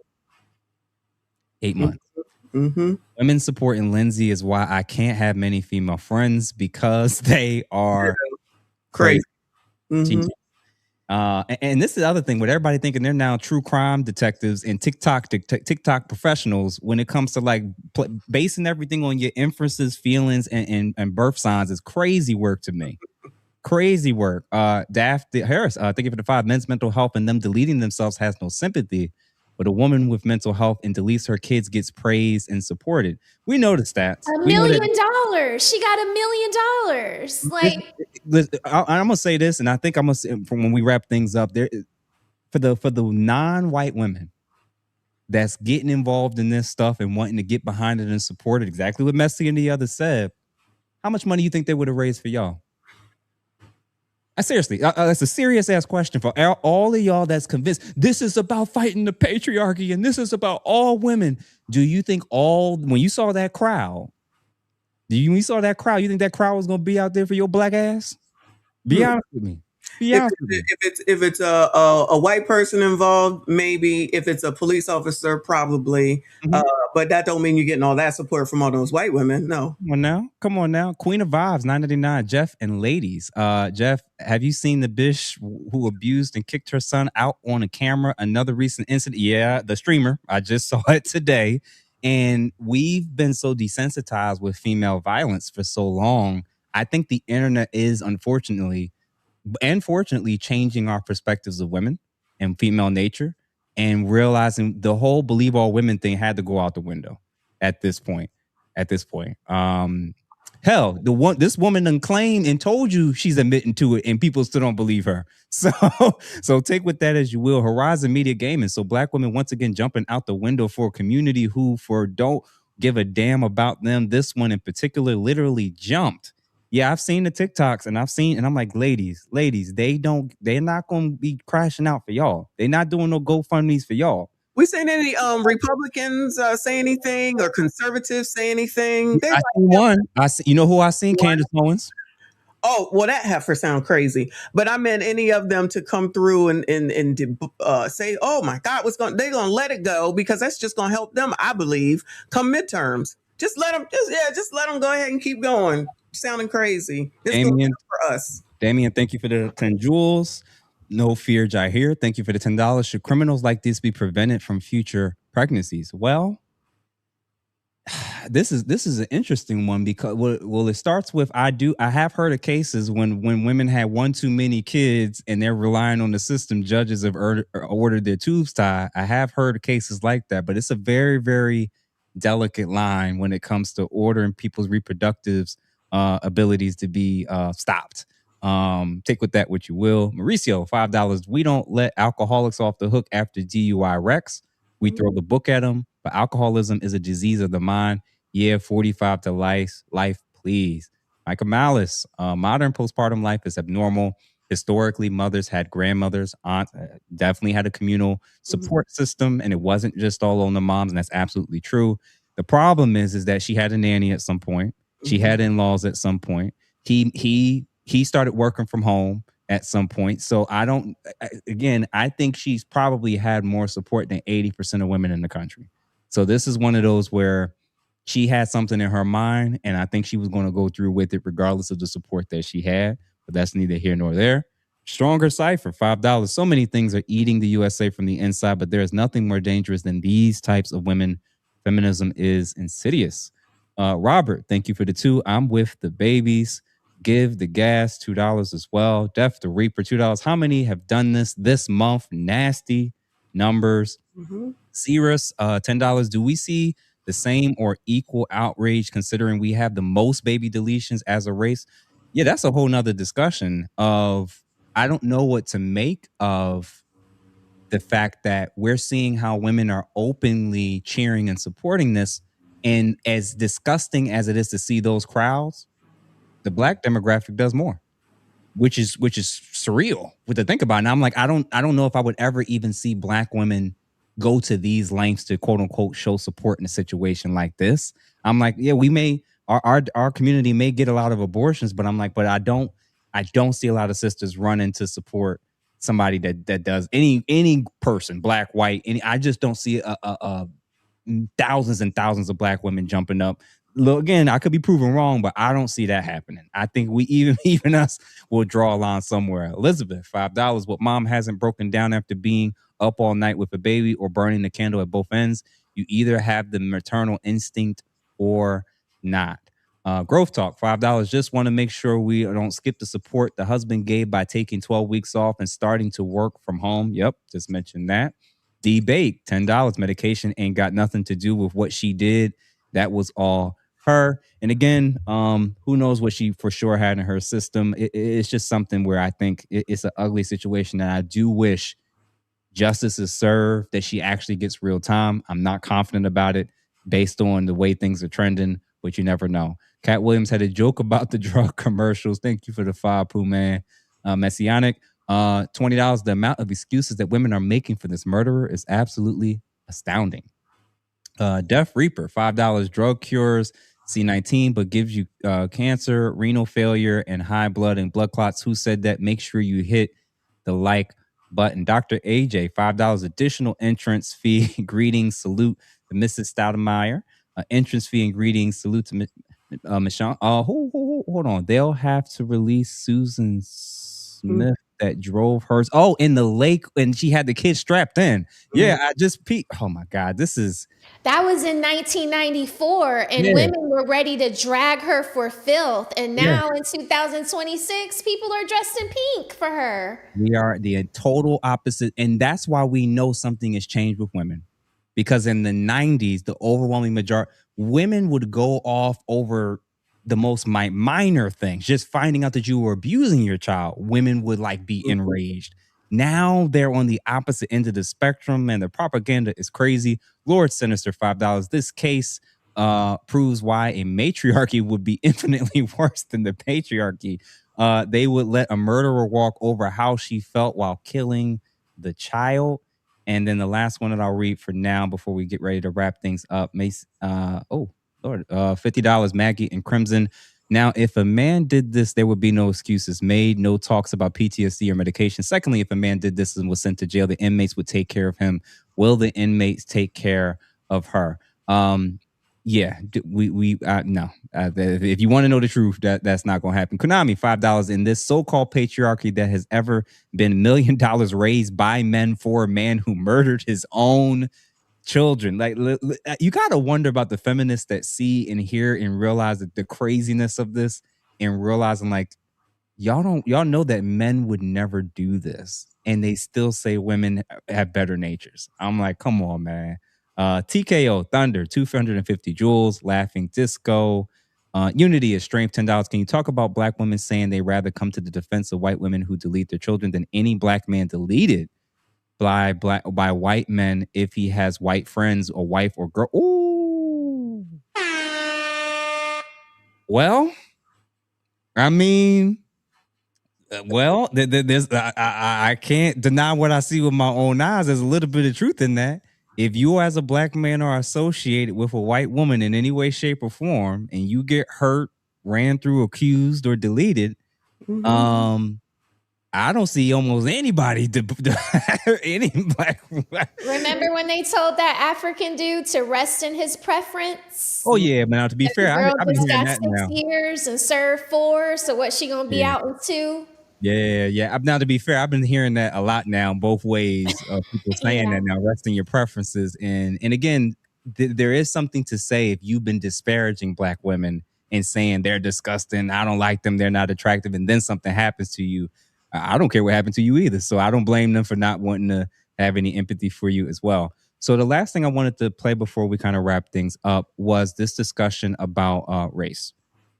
8 months. Women supporting Lindsay is why I can't have many female friends, because they are crazy. And this is the other thing with everybody thinking they're now true crime detectives and TikTok professionals when it comes to like basing everything on your inferences, feelings, and birth signs is crazy work to me. Crazy work. Daphne Harris, thank you for the 5. Men's mental health and them deleting themselves has no sympathy. But a woman with mental health and deletes her kids gets praised and supported. We know the stats. $1 million. She got $1 million. Like, I'm gonna say this, and I think I'm gonna say, from when we wrap things up, for the non-white women that's getting involved in this stuff and wanting to get behind it and support it, exactly what Messi and the others said, how much money you think they would have raised for y'all? Seriously, that's a serious ass question for all of y'all that's convinced this is about fighting the patriarchy and this is about all women. Do you think when you saw that crowd, you think that crowd was going to be out there for your black ass? Be honest with me. If it's a white person involved, maybe. If it's a police officer, probably. But that don't mean you're getting all that support from all those white women. No. Come on now. Queen of Vibes, 999. Jeff and ladies. Jeff, have you seen the bitch who abused and kicked her son out on a camera? Another recent incident. Yeah, the streamer. I just saw it today. And we've been so desensitized with female violence for so long. I think the internet is unfortunately and fortunately changing our perspectives of women and female nature, and realizing the whole believe all women thing had to go out the window at this point. Hell, this woman done claimed and told you she's admitting to it, and people still don't believe her. So take with that as you will. Horizon Media Gaming. So black women once again jumping out the window for a community who don't give a damn about them. This one in particular literally jumped. Yeah, I've seen the TikToks and I'm like, ladies, they're not going to be crashing out for y'all. They're not doing no GoFundMe's for y'all. We seen any Republicans say anything or conservatives say anything? I seen one. You know who I seen? Candace Owens. Oh, well, that heifer sound crazy. But I meant any of them to come through and say, oh my God, they're gonna let it go because that's just gonna help them, I believe, come midterms. Just let them go ahead and keep going. Sounding crazy. This is for us. Damien, thank you for the 10 jewels. No fear, Jahir. Thank you for the $10. Should criminals like this be prevented from future pregnancies? Well, this is an interesting one because it starts with I have heard of cases when women had one too many kids and they're relying on the system. Judges have ordered their tubes tied. I have heard of cases like that, but it's a very, very delicate line when it comes to ordering people's reproductive abilities to be stopped. Take with that what you will. Mauricio, $5. We don't let alcoholics off the hook after DUI wrecks. We throw the book at them, but alcoholism is a disease of the mind. Yeah, 45 to life, please. Michael Malice, modern postpartum life is abnormal. Historically, mothers had grandmothers, aunts, definitely had a communal support system, and it wasn't just all on the moms, and that's absolutely true. The problem is that she had a nanny at some point. She had in-laws at some point. He started working from home at some point. So I think she's probably had more support than 80% of women in the country. So this is one of those where she had something in her mind, and I think she was going to go through with it regardless of the support that she had. But that's neither here nor there. Stronger Cipher, $5. So many things are eating the USA from the inside, but there is nothing more dangerous than these types of women. Feminism is insidious. Robert, thank you for the 2. I'm with the babies. Give the gas, $2 as well. Def the Reaper, $2. How many have done this month? Nasty numbers. Cirrus, $10. Do we see the same or equal outrage considering we have the most baby deletions as a race? Yeah, that's a whole nother discussion of, I don't know what to make of the fact that we're seeing how women are openly cheering and supporting this. And as disgusting as it is to see those crowds, the black demographic does more, which is surreal to think about. And I'm like, I don't know if I would ever even see black women go to these lengths to quote unquote show support in a situation like this. I'm like, yeah, we may our community may get a lot of abortions, but I'm like, but I don't see a lot of sisters running to support somebody that does any person, black, white, I just don't see a thousands and thousands of black women jumping up. Look, again, I could be proven wrong, but I don't see that happening. I think we even us will draw a line somewhere. Elizabeth, $5. What mom hasn't broken down after being up all night with a baby or burning the candle at both ends? You either have the maternal instinct or not. Growth Talk, $5. Just want to make sure we don't skip the support the husband gave by taking 12 weeks off and starting to work from home. Yep, just mentioned that. Debate, $10. Medication ain't got nothing to do with what she did. That was all her. And again, who knows what she for sure had in her system. It's just something where I think it's an ugly situation, and I do wish justice is served, that she actually gets real time. I'm not confident about it based on the way things are trending, but you never know. Cat Williams had a joke about the drug commercials. Thank you for the fire, Pooh Man. Messianic, $20. The amount of excuses that women are making for this murderer is absolutely astounding. Death Reaper, $5. Drug cures C19, but gives you cancer, renal failure, and high blood and blood clots. Who said that? Make sure you hit the like button. Dr. AJ, $5 additional entrance fee. Greetings, salute to Mrs. Stoudemire. Entrance fee and greetings, salute to Michonne. Hold on. They'll have to release Susan Smith that drove hers. Oh, in the lake, and she had the kid strapped in. Yeah, I just peeked. Oh my God, this is. That was in 1994, and women were ready to drag her for filth. And now in 2026, people are dressed in pink for her. We are the total opposite. And that's why we know something has changed with women. Because in the 90s, the overwhelming majority, women would go off over the most minor things. Just finding out that you were abusing your child, women would like be enraged. Now they're on the opposite end of the spectrum, and the propaganda is crazy. Lord Sinister, $5. This case proves why a matriarchy would be infinitely worse than the patriarchy. They would let a murderer walk over how she felt while killing the child. And then the last one that I'll read for now before we get ready to wrap things up. $50, Maggie and Crimson. Now, if a man did this, there would be no excuses made, no talks about PTSD or medication. Secondly, if a man did this and was sent to jail, the inmates would take care of him. Will the inmates take care of her? No. If you want to know the truth, that's not going to happen. Konami, $5. In this so-called patriarchy that has ever been $1 million raised by men for a man who murdered his own children. Like, you gotta wonder about the feminists that see and hear and realize that the craziness of this, and realizing like y'all know that men would never do this, and they still say women have better natures. I'm like, come on, man. TKO Thunder, 250 joules. Laughing Disco, Unity is strength, $10. Can you talk about black women saying they rather come to the defense of white women who delete their children than any black man deleted by white men if he has white friends or wife or girl? Ooh. Well, I mean, there's I can't deny what I see with my own eyes. There's a little bit of truth in that. If you as a black man are associated with a white woman in any way, shape, or form, and you get hurt, ran through, accused, or deleted, I don't see almost anybody any black. Remember when they told that African dude to rest in his preference? Oh yeah, man. To be fair, I've been hearing that now. 6 years and served 4. So what, she gonna be out in 2? Yeah. Now, to be fair, I've been hearing that a lot now, both ways of people saying that now, resting your preferences. And again, there is something to say if you've been disparaging black women and saying they're disgusting, I don't like them, they're not attractive, and then something happens to you. I don't care what happened to you either. So I don't blame them for not wanting to have any empathy for you as well. So the last thing I wanted to play before we kind of wrap things up was this discussion about race.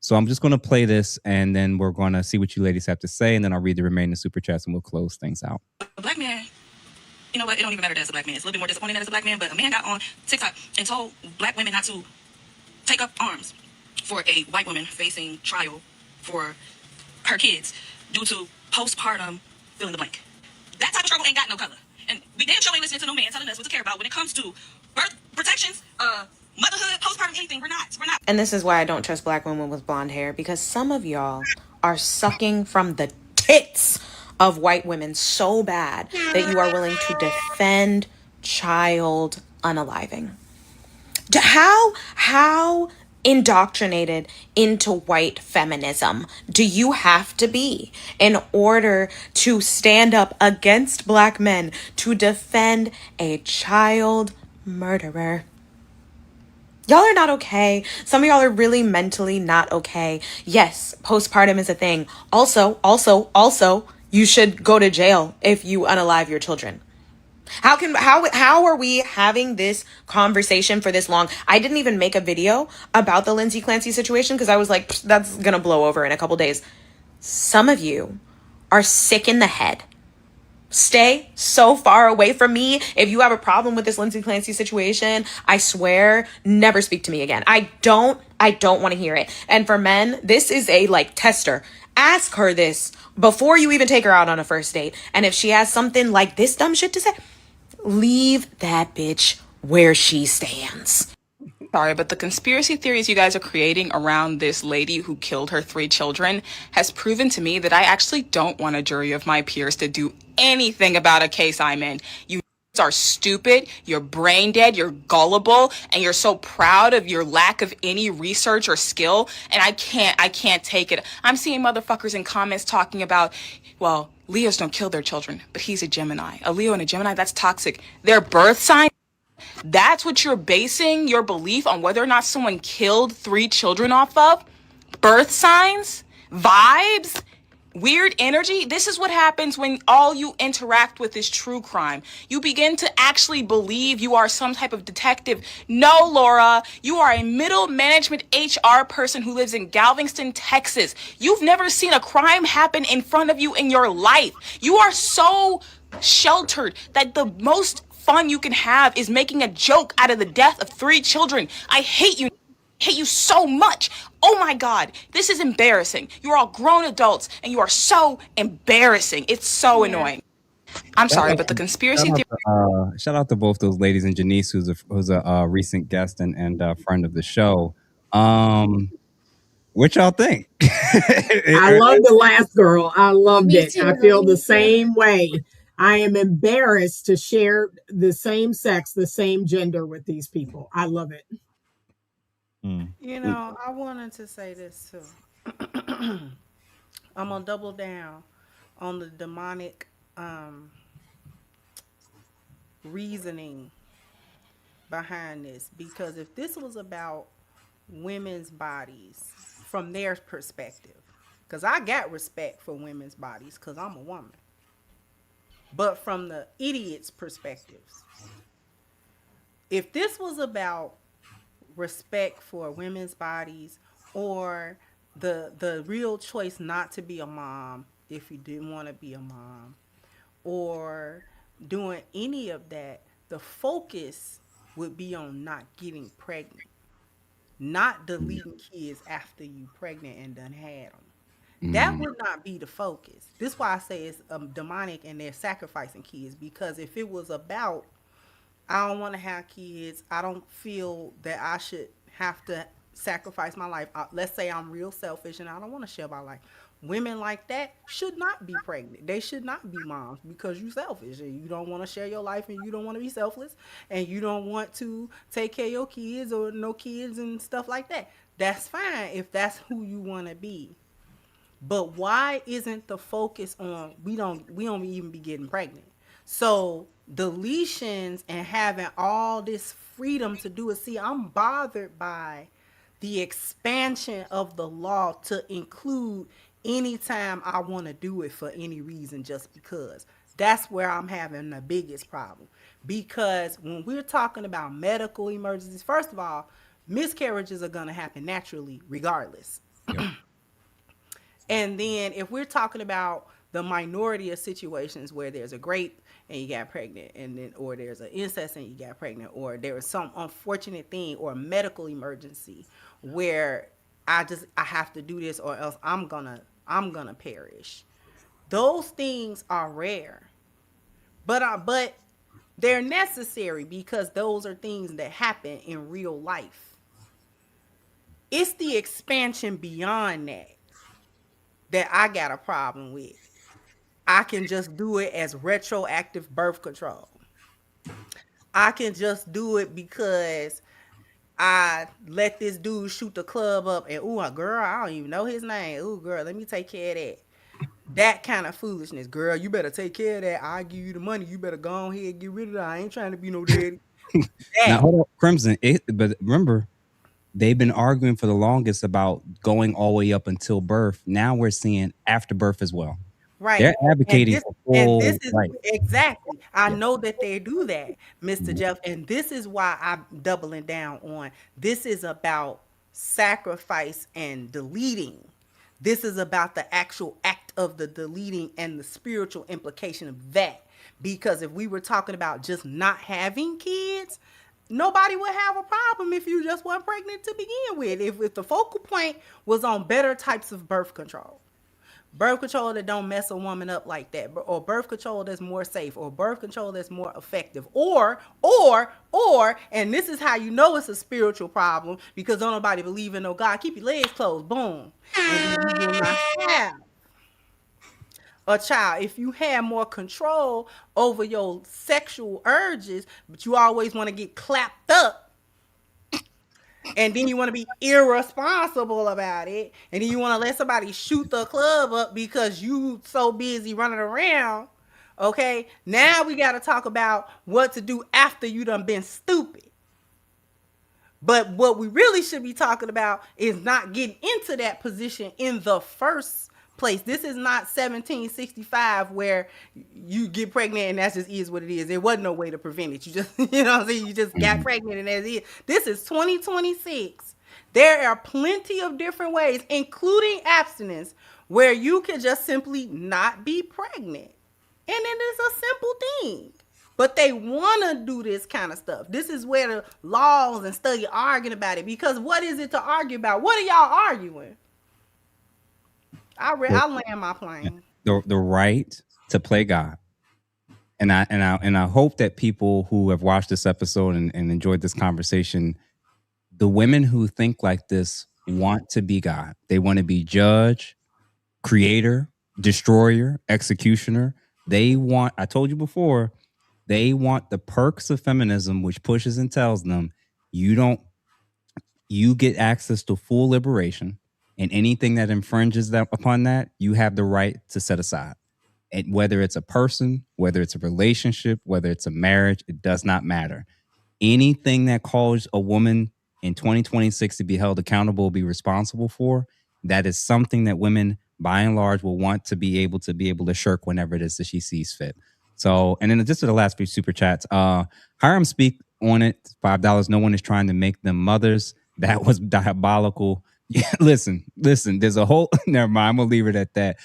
So I'm just going to play this, and then we're going to see what you ladies have to say, and then I'll read the remaining super chats, and we'll close things out. A black man, you know what? It don't even matter that as a black man. It's a little bit more disappointing that as a black man, but a man got on TikTok and told black women not to take up arms for a white woman facing trial for her kids due to postpartum fill in the blank. That type of struggle ain't got no color. And we damn sure ain't listening to no man telling us what to care about when it comes to birth protections, motherhood, postpartum, anything. We're not. And this is why I don't trust black women with blonde hair, because some of y'all are sucking from the tits of white women so bad that you are willing to defend child unaliving. How indoctrinated into white feminism do you have to be in order to stand up against black men to defend a child murderer? Y'all are not okay. Some of y'all are really mentally not okay. Yes, postpartum is a thing. Also, you should go to jail if you unalive your children. How are we having this conversation for this long? I didn't even make a video about the Lindsay Clancy situation because I was like, that's gonna blow over in a couple days. Some of you are sick in the head Stay so far away from me. If you have a problem with this Lindsay Clancy situation, I swear, never speak to me again. I don't want to hear it. And for men, this is a like tester. Ask her this before you even take her out on a first date. And if she has something like this dumb shit to say, leave that bitch where she stands. Sorry, but the conspiracy theories you guys are creating around this lady who killed her 3 children has proven to me that I actually don't want a jury of my peers to do anything about a case I'm in. You are stupid, you're brain dead, you're gullible, and you're so proud of your lack of any research or skill, and I can't take it. I'm seeing motherfuckers in comments talking about, well, Leos don't kill their children, but he's a Gemini. A Leo and a Gemini, that's toxic. Their birth sign, that's what you're basing your belief on whether or not someone killed 3 children off of? Birth signs? Vibes? Weird energy? This is what happens when all you interact with is true crime. You begin to actually believe you are some type of detective. No, Laura, you are a middle management HR person who lives in Galveston, Texas. You've never seen a crime happen in front of you in your life. You are so sheltered that the most fun you can have is making a joke out of the death of 3 children. I hate you. Hate you so much. Oh my God, this is embarrassing. You're all grown adults and you are so embarrassing. It's so annoying. I'm sorry, but the conspiracy theory. Shout out to both those ladies and Janice, who's a recent guest and friend of the show. What y'all think? I love the last girl. I loved it. I feel the same way. I am embarrassed to share the same sex, the same gender with these people. I love it. You know, I wanted to say this too. I'm gonna double down on the demonic reasoning behind this, because if this was about women's bodies from their perspective, because I got respect for women's bodies because I'm a woman, but from the idiot's perspectives, if this was about respect for women's bodies, or the real choice not to be a mom if you didn't want to be a mom, or doing any of that, the focus would be on not getting pregnant, not deleting kids after you pregnant and done had them. That would not be the focus. This is why I say it's demonic and they're sacrificing kids, because if it was about, I don't want to have kids, I don't feel that I should have to sacrifice my life. Let's say I'm real selfish and I don't want to share my life. Women like that should not be pregnant. They should not be moms because you're selfish and you don't want to share your life and you don't want to be selfless and you don't want to take care of your kids or no kids and stuff like that. That's fine if that's who you want to be. But why isn't the focus on we don't even be getting pregnant? So deletions and having all this freedom to do it. See, I'm bothered by the expansion of the law to include anytime I want to do it for any reason just because. That's where I'm having the biggest problem. Because when we're talking about medical emergencies, first of all, miscarriages are going to happen naturally regardless. Yep. And then if we're talking about the minority of situations where there's a rape and you got pregnant, and then or there's an incest and you got pregnant, or there is some unfortunate thing or a medical emergency where I have to do this or else I'm gonna perish. Those things are rare, but they're necessary because those are things that happen in real life. It's the expansion beyond that I got a problem with. I can just do it as retroactive birth control. I can just do it because I let this dude shoot the club up and girl, I don't even know his name. Ooh, girl, let me take care of that. That kind of foolishness. Girl, you better take care of that. I give you the money. You better go on ahead and get rid of that. I ain't trying to be no daddy. Now hold up, Crimson. But remember, they've been arguing for the longest about going all the way up until birth. Now we're seeing after birth as well. Right. They're advocating for full right. Exactly. I know that they do that, Mr. Jeff. And this is why I'm doubling down on this is about sacrifice and deleting. This is about the actual act of the deleting and the spiritual implication of that. Because if we were talking about just not having kids, nobody would have a problem if you just weren't pregnant to begin with. If the focal point was on better types of birth control that don't mess a woman up like that, or birth control that's more safe, or birth control that's more effective, or, and this is how you know it's a spiritual problem, because don't nobody believe in no God. Keep your legs closed, boom, and then you will not have a child. If you have more control over your sexual urges, but you always want to get clapped up, and then you want to be irresponsible about it, and then you want to let somebody shoot the club up because you so busy running around, okay? Now we got to talk about what to do after you done been stupid. But what we really should be talking about is not getting into that position in the first place. This is not 1765 where you get pregnant and that just is what it is. There wasn't no way to prevent it. You just, you know what I'm saying? You just got pregnant and that's it. This is 2026. There are plenty of different ways, including abstinence, where you can just simply not be pregnant. And it is a simple thing. But they want to do this kind of stuff. This is where the laws and study arguing about it. Because what is it to argue about? What are y'all arguing? I'll land my plane. The right to play God. And I hope that people who have watched this episode and enjoyed this conversation, the women who think like this want to be God. They want to be judge, creator, destroyer, executioner. They want, I told you before, they want the perks of feminism, which pushes and tells them you get access to full liberation. And anything that infringes upon that, you have the right to set aside. And whether it's a person, whether it's a relationship, whether it's a marriage, it does not matter. Anything that calls a woman in 2026 to be held accountable, be responsible for, that is something that women, by and large, will want to be able to shirk whenever it is that she sees fit. So, and then just to the last few super chats, Hiram speak on it, $5. No one is trying to make them mothers. That was diabolical. Yeah, listen, there's a whole, never mind, I'm gonna leave it at that.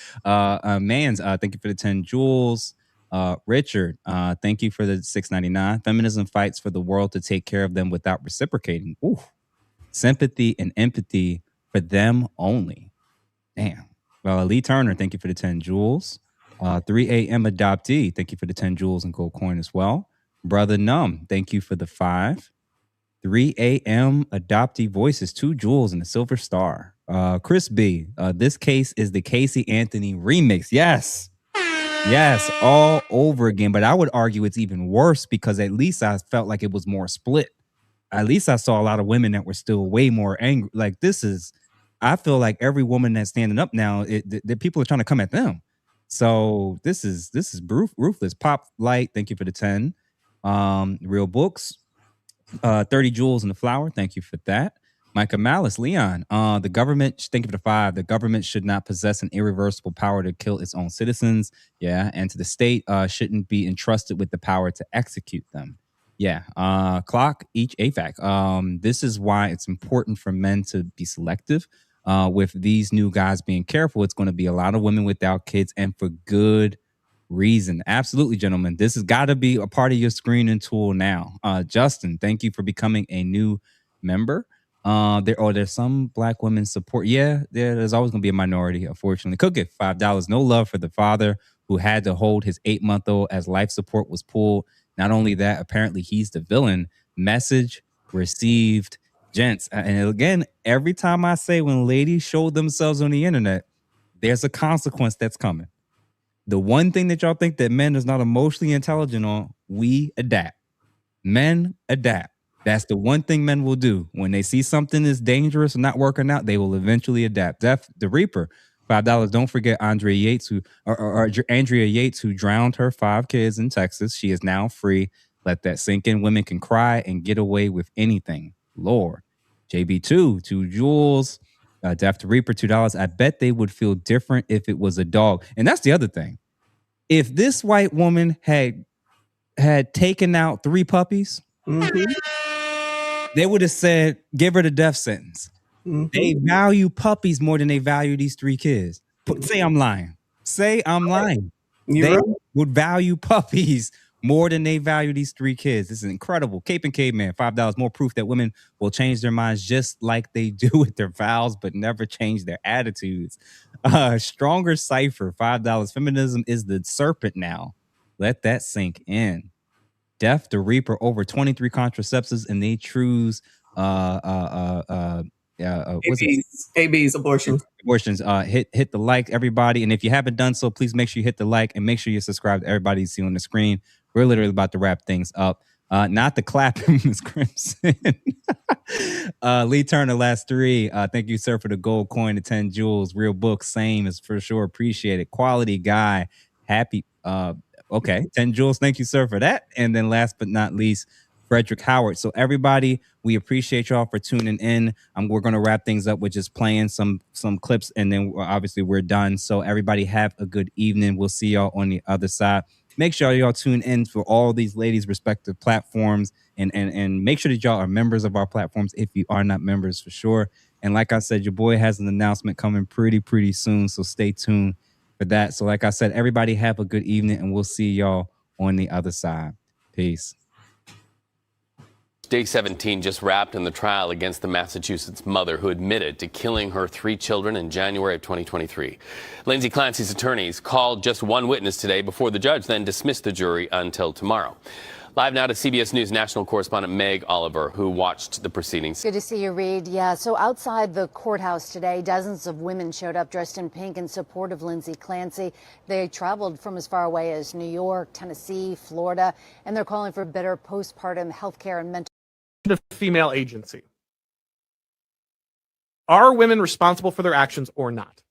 Mans, thank you for the 10 jewels. Richard, thank you for the $6.99. Feminism fights for the world to take care of them without reciprocating. Ooh. Sympathy and empathy for them only. Damn. Well, Lee Turner, thank you for the 10 jewels. 3 a.m. adoptee, thank you for the 10 jewels and gold coin as well. Brother Num, thank you for the 5. 3 a.m. adoptee voices, 2 jewels and a silver star. Chris B, this case is the Casey Anthony remix. Yes, all over again. But I would argue it's even worse because at least I felt like it was more split. At least I saw a lot of women that were still way more angry. Like I feel like every woman that's standing up now, the people are trying to come at them. So this is ruthless. Pop Light, thank you for the 10. Real Books. 30 jewels in the flower. Thank you for that. Micah Malice, Leon. The government, thank you for the 5. The government should not possess an irreversible power to kill its own citizens. Yeah. And to the state shouldn't be entrusted with the power to execute them. Yeah. Clock each AFAC. This is why it's important for men to be selective. With these new guys being careful, it's going to be a lot of women without kids, and for good reason. Absolutely, gentlemen. This has got to be a part of your screening tool now. Justin, thank you for becoming a new member. There's some black women support. Yeah, there's always going to be a minority, unfortunately. Could get $5. No love for the father who had to hold his 8-month-old as life support was pulled. Not only that, apparently he's the villain. Message received, gents. And again, every time I say when ladies show themselves on the internet, there's a consequence that's coming. The one thing that y'all think that men is not emotionally intelligent on, we adapt. Men adapt. That's the one thing men will do. When they see something is dangerous and not working out, they will eventually adapt. The Reaper, $5. Don't forget Andrea Yates, who drowned her 5 kids in Texas. She is now free. Let that sink in. Women can cry and get away with anything. Lord. JB2, 2 jewels. Death to Reaper, $2. I bet they would feel different if it was a dog. And that's the other thing. If this white woman had taken out 3 puppies, they would have said, give her the death sentence. They value puppies more than they value these 3 kids. Say I'm lying. Say I'm lying. They would value puppies more than they value these 3 kids. This is incredible. Cape and Caveman, $5. More proof that women will change their minds just like they do with their vows, but never change their attitudes. Stronger Cipher, $5. Feminism is the serpent now. Let that sink in. Death the Reaper, over 23 contraceptives, and they choose ABs, abortions. Hit the like, everybody, and if you haven't done so, please make sure you hit the like and make sure you subscribe to everybody you see on the screen. We're literally about to wrap things up. Not the clapping, Miss Crimson. Lee Turner, last 3. Thank you, sir, for the gold coin, the 10 jewels. Real book, same is for sure. Appreciate it. Quality guy. Happy. Okay, 10 jewels. Thank you, sir, for that. And then last but not least, Frederick Howard. So everybody, we appreciate y'all for tuning in. We're going to wrap things up with just playing some clips, and then obviously we're done. So everybody have a good evening. We'll see y'all on the other side. Make sure y'all tune in for all these ladies' respective platforms, and make sure that y'all are members of our platforms if you are not members, for sure. And like I said, your boy has an announcement coming pretty soon, so stay tuned for that. So like I said, everybody have a good evening, and we'll see y'all on the other side. Peace. Day 17 just wrapped in the trial against the Massachusetts mother who admitted to killing her 3 children in January of 2023. Lindsay Clancy's attorneys called just one witness today before the judge then dismissed the jury until tomorrow. Live now to CBS News national correspondent Meg Oliver, who watched the proceedings. Good to see you, Reed. Yeah, so outside the courthouse today, dozens of women showed up dressed in pink in support of Lindsay Clancy. They traveled from as far away as New York, Tennessee, Florida, and they're calling for better postpartum health care and mental. The female agency. Are women responsible for their actions or not?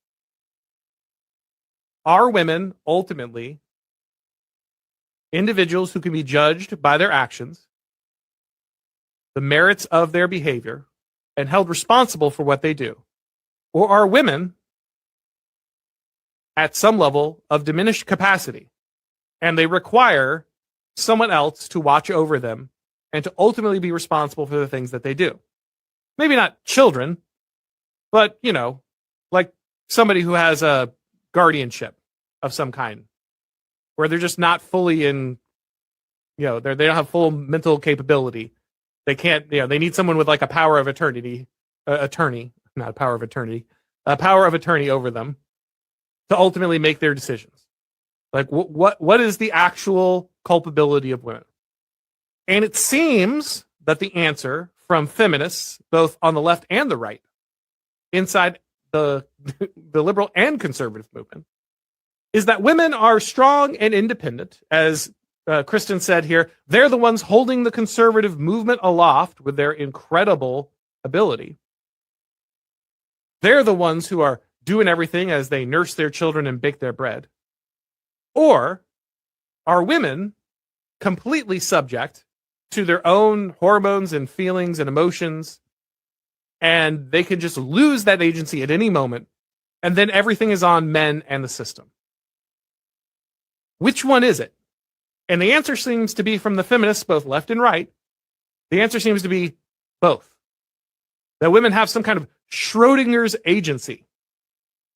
Are women ultimately individuals who can be judged by their actions, the merits of their behavior, and held responsible for what they do? Or are women at some level of diminished capacity, and they require someone else to watch over them and to ultimately be responsible for the things that they do? Maybe not children, but, like somebody who has a guardianship of some kind, where they're just not fully in, they don't have full mental capability. They can't, they need someone with like a power of attorney over them to ultimately make their decisions. Like what is the actual culpability of women? And it seems that the answer from feminists, both on the left and the right, inside the liberal and conservative movement, is that women are strong and independent. As Kristen said here, they're the ones holding the conservative movement aloft with their incredible ability. They're the ones who are doing everything as they nurse their children and bake their bread. Or are women completely subject to their own hormones and feelings and emotions, and they can just lose that agency at any moment, and then everything is on men and the system? Which one is it? And the answer seems to be, from the feminists, both left and right, the answer seems to be both. That women have some kind of Schrodinger's agency.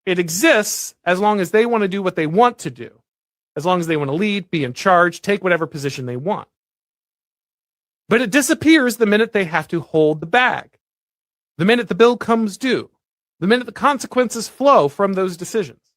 It exists as long as they want to do what they want to do, as long as they want to lead, be in charge, take whatever position they want. But it disappears the minute they have to hold the bag, the minute the bill comes due, the minute the consequences flow from those decisions.